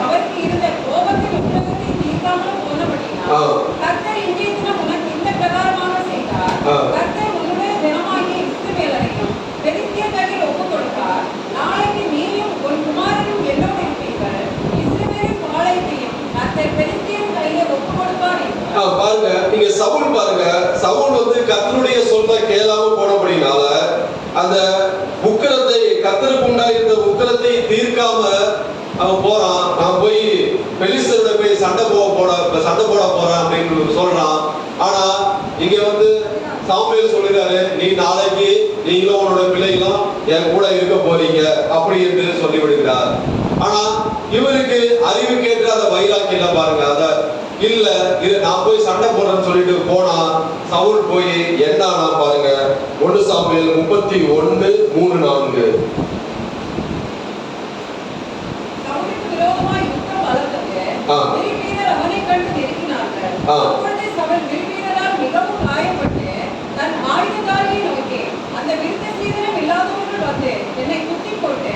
அவருக்கு இருந்த கோபத்தின் உக்கிரத்தை தீர்க்காமலும் போனபடியினால் கர்த்தர் இன்றைய தினம் உனக்கு இந்த பிரகாரமாக செய்தார். கர்த்தர் உன்னுடைய தினமாகிய இஸ்ரவேலரையும் பெலிஸ்தியர் கையில் ஒப்புக் கொடுத்தார். நாளைக்கு நீயும் உன் குமாரனும் என்னோடு இருப்பீர்கள். இஸ்ரவேலின் பாளையத்தையும் கர்த்தர் பெலிஸ்தியர் கையிலே ஒப்புக் கொடுப்பார் என்றார். பாருங்க, நீங்க சவுல் பாருங்க. சவுல் கர்த்தருடைய சொல்ல கேளாம போனபடினால அந்த உக்கிரத்தை, கர்த்தருக்கு உண்டாயிருந்த உக்கிரத்தை தீர்க்காம அவன் போறான். நான் போய் பெலிஸ்தரோட போய் சண்டை போட போறேன் அப்படின்னு சொல்றான். ஆனா இங்க சாமுவேல் சொல்லுறாரு, நீ நாளைக்கு நீங்களும் உன்னோட பிள்ளைகளும் என் கூட இருக்க போறீங்க அப்படி என்று சொல்லி விடுகிறார். ஆனா இவருக்கு அறிவுக்கேற்ற அந்த வைராக்கியம் பாருங்க. அத இல்ல இது நான் போய் சண்டை போடுறேன்னு சொல்லிட்டு போனா சவுல் போய் என்ன பாருங்க. 1 சாமுவேல் 31:3-4. சவுலுக்கு விரோதமாய் யுத்தம் வளர்ந்தது. வில்வீரர் அவனைக் கண்டு நெருங்கினார்கள். அப்பொழுது சவுல் வில்வீரரால் மிகவும் காயப்பட்டு தன் ஆயுததாரியை நோக்கி, அந்த விருத்த சீதனம் இல்லாதவர்கள் என்னை குத்தி போட்டு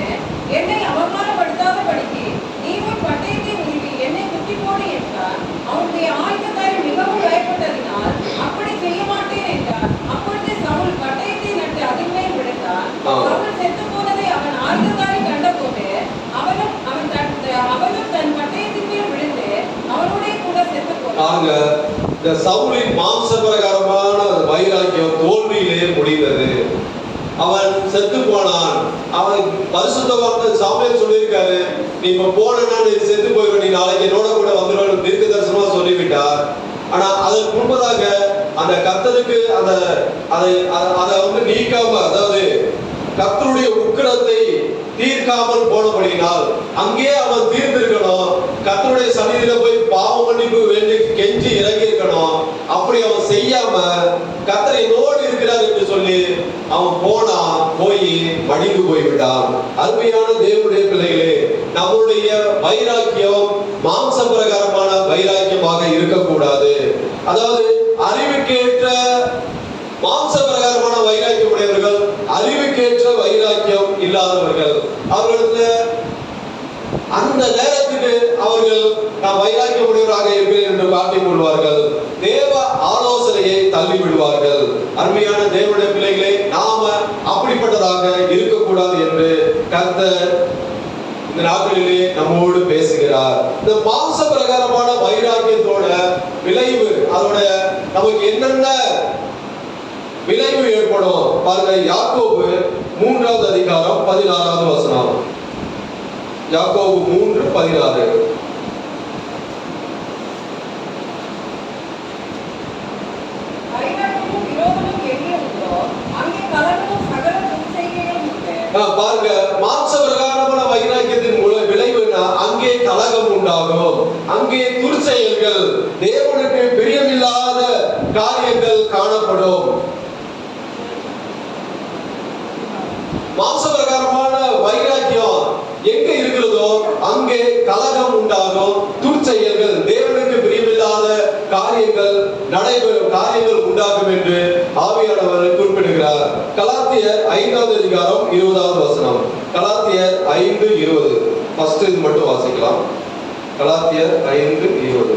என்னை அவமானப்படுத்தாதபடிக்கு நீ உன் பட்டயத்தை உருவி என்னை குத்தி போடு என்றார். அவனுடைய ஆயுததாரி மிகவும் பயப்பட்டதினால் அப்படி செய்ய மாட்டேன் என்றார். அப்பொழுது சவுல் பட்டயத்தை நட்டு அதன் மேல் விழுந்தான். சவுல் செத்து போனதை அவன் ஆயுததாரி கண்டபோது அவனும் தன் பட்டயத்தின் மேல் விழுந்து அவனுடைய கூட செத்து போனான். இந்த சவுலின் மாம்ச பிரகாரமான வைராக்கியம் தோல்வியிலே முடிந்தது. அவன் செத்து போனான். அவன் பரிசுத்தவான் சாமுவேல் சொல்லியிருக்காரு, நீ இப்ப போனா நீ செத்து போயிடும், நீ நாளைக்கு என்னோட கூட வந்துடும் தீர்க்க தரிசனமா சொல்லிவிட்டார். ஆனா அதற்கு முன்பதாக அந்த கர்த்தருக்கு அதை நீக்காம, அதாவது கர்த்தருடைய உக்கிரத்தை தீர்க்காமல் போனபடியினால் அங்கே அவன் தீர்ந்திருக்கணும். கர்த்தருடைய சந்நிதியில போய் பாவ மன்னிப்பு வேண்டி கெஞ்சி இறங்கி இருக்கணும். அப்படி அவன் செய்யாம கர்த்தர் என்னோடு இருக்கிறார் என்று சொல்லி அவன் போய் மடிந்து போய்விட்டான். அருமையான தேவனுடைய பிள்ளைகளே, நம்முடைய வைராக்கியம் மாம்ச பிரகாரமான வைராக்கியமாக இருக்கக்கூடாது. அதாவது அறிவுக்கேற்ற மாம்ச பிரகாரமான வைராக்கியம் உடையவர்கள், அறிவுக்கேற்ற வைராக்கியம் இல்லாதவர்கள். அவர்களுக்கு அந்த நேரத்துக்கு அவர்கள் நான் வைராக்கியம் உடையவராக இருக்கிறேன் என்று காட்டிக் கொள்வார்கள். தேவ ஆலோசனையை தள்ளி விடுவார்கள். அருமையான தேவனுடைய பிள்ளைகளை, நாம அப்படிப்பட்டதாக இருக்கக்கூடாது என்று கர்த்தர் இந்த நாட்களிலே நம்மோடு பேசுகிறார். இந்த மாம்ச பிரகாரமான வைராக்கியத்தோட விளைவு, அதோட நமக்கு என்னென்ன விளைவு ஏற்படும் பாருங்க. யாக்கோபு 3வது அதிகாரம் 16வது வசனம். யாக்கோபு 3:16. பாருங்க, மாம்ச பிரகாரமான வைராக்கியத்தின் விளைவுனா அங்கே கலகம் உண்டாகும், அங்கே துர்ச்செயல்கள், தேவனுக்கு பிரியமில்லாத காரியங்கள் காணப்படும். மாம்ச பிரகாரமான வைராக்கியம் எங்க இருக்கிறதோ அங்கே கலகம் உண்டாகும், துர்ச்செயல்கள், தேவனுக்கு பிரியமில்லாத காரியங்கள் உண்டாகும் என்று ஆவியானவர் குறிப்பிடுகிறார். கலாத்தியர் 5வது அதிகாரம் 20வது வசனம். கலாத்தியர் 5:20. ஃபர்ஸ்ட் இது மட்டும் வாசிக்கலாம். கலாத்தியர் 5:20.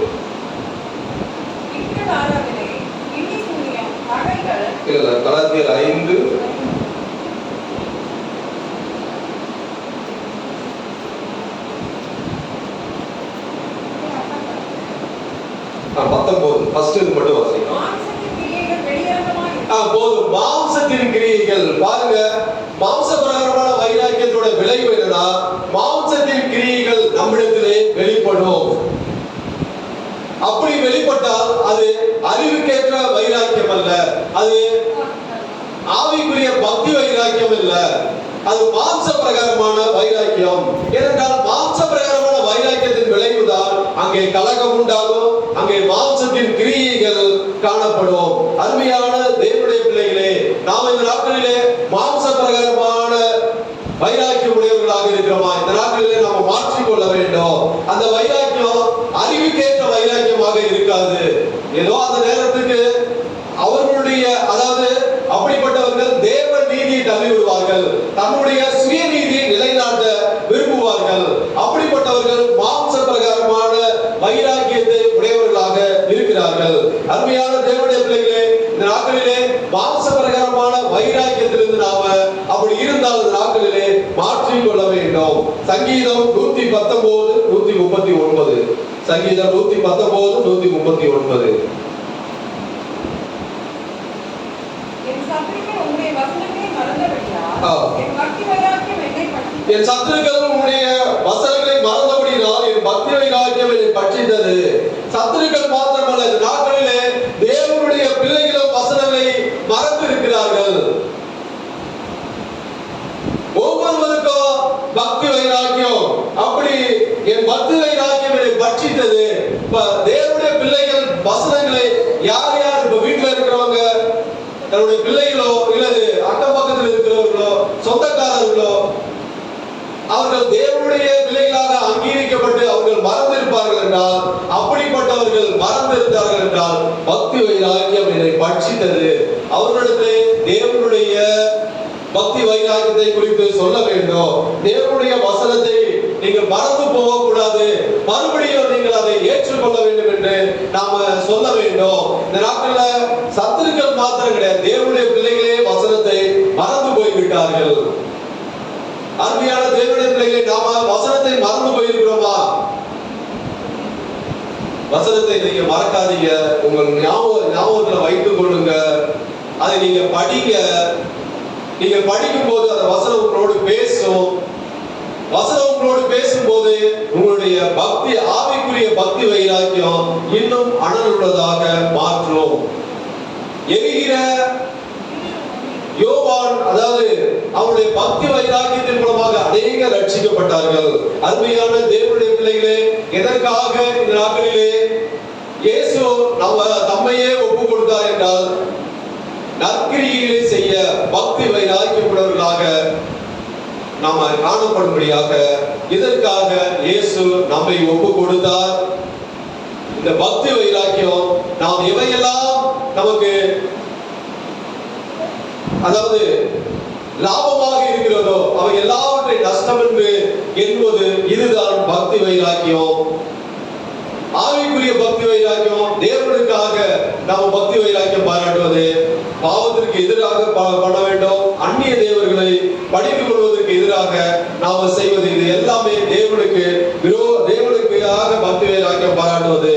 இல்ல, கலாத்தியர் 5 10 19 ஃபர்ஸ்ட் இது மட்டும் வாசிங்க. மாம்சத்தின் கிரியைகள் வெளியரங்கமாய் போதும். மாம்சத்தின் கிரியைகள் பாருங்க, மாம்ச பிரகாரமான வைராக்கியத்தோட விளைவு என்னன்னா, மாம்சத்தின் கிரியைகள் நம்மிடத்திலே வெளிப்படும். அப்படி வெளிப்பட்டால் அது அறிவுக்கேற்ற வைராக்கியம் அல்ல, அது ஆவிக்குரிய பக்தி வைராக்கியம் இல்ல, அது மாம்ச பிரகாரமான வைராக்கியம். ஏனென்றால் மாம்ச பிரகாரமான வைராக்கியத்தின் விளைவுதான் அங்கே கலகம் உண்டாகும், அங்கே மாம்சத்தின் கிரியைகள் காணப்படும். அருமையான தேவனுடைய பிள்ளைகளே, நாம் இந்த நாட்களிலே மாம்ச பிரகாரமான வைராக்கியம் உடையவர்களாக இருக்கிறோமா? இந்த நாட்களிலே நாம் மாற்றிக்கொள்ள வேண்டும். அந்த வைராக்கியம் அறிவுக்கேற்ற வைராக்கியமாக இருக்காது. ஏதோ அந்த நேரத்துக்கு அவர்களுடைய, அதாவது அப்படிப்பட்டவர்கள் தேவ நீதியை தள்ளி விடுவார்கள், தன்னுடைய சுயநீதியை நிலைநாட்ட விரும்புவார்கள். அப்படிப்பட்டவர்கள் மாம்ச பிரகாரமான வைராக்கியத்தை உடையவர்களாக இருக்கிறார்கள். அருமையான தேவனுடைய பிள்ளைகளே, இந்த நாட்களிலே மாம்ச பிரகாரமான வைராக்கியத்திலிருந்து நாம அப்படி இருந்தால் இந்த நாட்களிலே மாற்றிக்கொள்ள வேண்டும். சங்கீதம் 119 139, சங்கீதம் 119 139. என் சத்துருக்கள் உம்முடைய வசனங்களை மறந்தபடியால் என் பக்தி வைராக்கியம் என்னை பட்சித்தது. என் சத்துருக்கள் உம்முடைய வசனங்களை மறந்தபடியால் என் பக்தி வைராக்கியம் என்னை பட்சித்தது. சத்துருக்கள் மாத்திரமல்ல, இந்த நாட்களிலே தேவனுடைய பிள்ளைகளும் வசனங்களை மறந்து இருக்கிறார்கள். ஒவ்வொருவருக்கும் பக்தி வைராக்கியம், அப்படி என் பக்தி வைராக்கியம் என்னை பட்சித்தது. தேவனுடைய பிள்ளைகள் வசனங்களை யார் யார் இப்ப வீட்டுல இருக்கிறவங்க, தன்னுடைய பிள்ளைகளோ இல்லது அக்கம் பக்கத்தில் இருக்கிறவர்களோ சொந்தக்காரர்களோ அவர்கள் தேவனுடைய பிள்ளைகளாக அங்கீகரிக்கப்பட்டு அவர்கள் மறந்திருப்பார்கள் என்றால், அப்படிப்பட்டவர்கள் மறந்திருந்தார்கள் என்றால் பக்தி வைராக்கியம் என்னை பட்சித்தது. அவர்களிடத்திலே தேவனுடைய பக்தி வைராக்கியத்தை குறித்து சொல்ல வேண்டும். தேவனுடைய வசனத்தை நீங்கள் மறந்து போகக்கூடாது, மறுபடியும் நீங்கள் அதை ஏற்றுக்கொள்ள வேண்டும் என்று நாம சொல்ல வேண்டும். இந்த நாட்கள்ல சத்துருக்கள் மாத்திரம் கிடையாது, தேவனுடைய பிள்ளைகளே வசனத்தை மறந்து போய்விட்டார்கள். அருமையான தேவனுடைய பிள்ளைகளே, நாம வசனத்தை மறந்து போயிருக்கிறோமா? வசனத்தை நீங்க மறக்காதீங்க, உங்கள் ஞாபகத்துல வைத்துக் கொள்ளுங்க. அதை நீங்க படிங்க. நீங்க படிக்கும் போது அந்த வசனம் உங்களோடு பேசும். வசனம் உங்களோடு பேசும்போது உங்களுடைய பக்தி, ஆவிக்குரிய பக்தி வைராக்கியம் இன்னும் அனல் உள்ளதாக மாற்றும். எரிகிற யோவான், அதாவது அவருடைய பக்தி வைராக்கியத்தின் மூலமாக அநேக ரட்சிக்கப்பட்டார்கள். அருமையான தேவனுடைய பிள்ளைகளே, எதற்காக இந்த நாட்களிலே இயேசு தம்மையே ஒப்பு கொடுத்தார் என்றால், நற்கிரிகளை செய்ய பக்தி வைராக்கியமுள்ளவர்களாக நாம காணப்படும்படியாக. இதற்காக இயேசு நம்மை ஒப்பு கொடுத்தார். இந்த பக்தி வைராக்கியம் நாம் எவையெல்லாம் நமக்கு, அதாவது லாபமாக இருக்கிறதோ அவை எல்லாவற்றை நஷ்டம் என்று எண்ணுவது, இதுதான் பக்தி வைராக்கியம். ஆவிக்குரிய பக்தி வைராக்கியம் தேவனுக்காக நாம் பக்தி வைராக்கியம் பாராட்டுவது, பாவத்திற்கு எதிராக பண்ண வேண்டும், அந்நிய தேவர்களை படித்துக் கொள்வதற்கு எதிராக நாம செய்வது, இது எல்லாமே தேவனுக்காக பக்தி வைராக்கியம் பாராட்டுவது.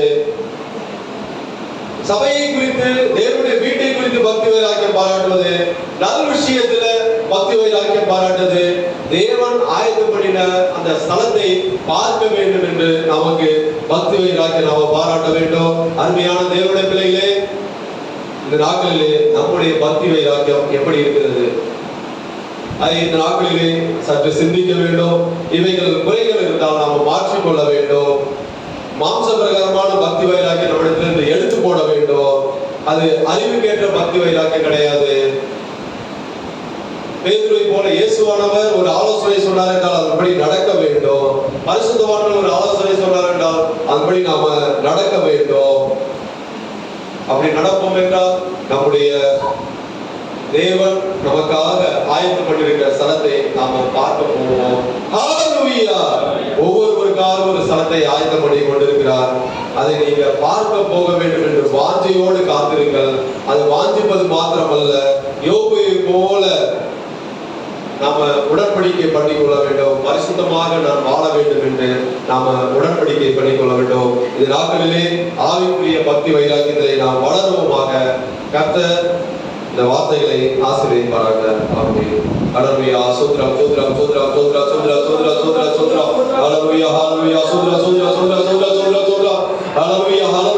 சபையை குறித்து, தேவனுடைய வீட்டை குறித்து பக்தி வைராக்கியம் பாராட்டுவது, நல் விஷயத்துல பக்தி வைராக்கியம் பாராட்டுவது, தேவன் ஆயத்தம் பண்ணின அந்த ஸ்தலத்தை பார்க்க வேண்டும் என்று நமக்கு பக்தி வைராக்கியம் நாம பாராட்ட வேண்டும். அருமையான தேவனுடைய பிள்ளைகளே, இந்த நாட்களிலே நம்முடைய பக்தி வைராக்கியம் எப்படி இருக்கிறது? அதை இந்த நாட்களிலே சற்று சிந்திக்க வேண்டும். இவைகள் குறைகள் இருந்தால் நாம் மாற்றிக்கொள்ள வேண்டும். மாம்ச பிரகாரமான பக்தி வைராக்கியம் நம்மிடத்திலிருந்து எடுத்து போட வேண்டும். அது அறிவுக்கேற்ற பக்தி வைராக்கியம் கிடையாது. பேதுருவை போல இயேசுவானவர் ஒரு ஆலோசனை சொன்னார் என்றால் அதன்படி நடக்க வேண்டும். பரிசுத்தவான்கள் ஒரு ஆலோசனை சொன்னார் என்றால் அதன்படி நாம நடக்க வேண்டும். அப்படி நடப்போம் என்றால் நம்முடைய தேவன் நமக்காக ஆயத்தம் பண்ணிருக்கிற ஸ்தலத்தை நாம பார்க்க போவோம். ஹalleluya! ஒவ்வொருவருக்காக ஒரு ஸ்தலத்தை ஆயத்தம் பண்ணி கொண்டிருக்கிறார். அதை நீங்க பார்க்க போக வேண்டும் என்று வாஞ்சையோடு காத்திருங்கள். அது வாஞ்சிப்பது மாத்திரமல்ல, யோபுவை போல நாம உடன்படிக்கை பண்ணிக்கொள்ள வேண்டும். பரிசுத்தமாக நான் வாழ வேண்டும் என்று நாம உடன்படிக்கை பண்ணிக்கொள்ள வேண்டும். இந்த நாட்களிலே ஆவிக்குரிய பக்தி வைராக்கியத்தை நாம் வளருவோமாக. கர்த்தர் இந்த வார்த்தைகளை ஆசீர்வதிப்பாராக. ஆமென். ஹல்லேலூயா. ஸ்தோத்திரம் ஸ்தோத்திரம் ஸ்தோத்திரம் ஸ்தோத்திரம் ஸ்தோத்திரம் ஸ்தோத்திரம் ஸ்தோத்திரம் ஸ்தோத்திரம். ஹல்லேலூயா ஹல்லேலூயா. ஸ்தோத்திரம் ஸ்தோத்திரம் ஸ்தோத்திரம் ஸ்தோத்திரம் ஸ்தோத்திரம். ஹல்லேலூயா ஹல்லேலூயா.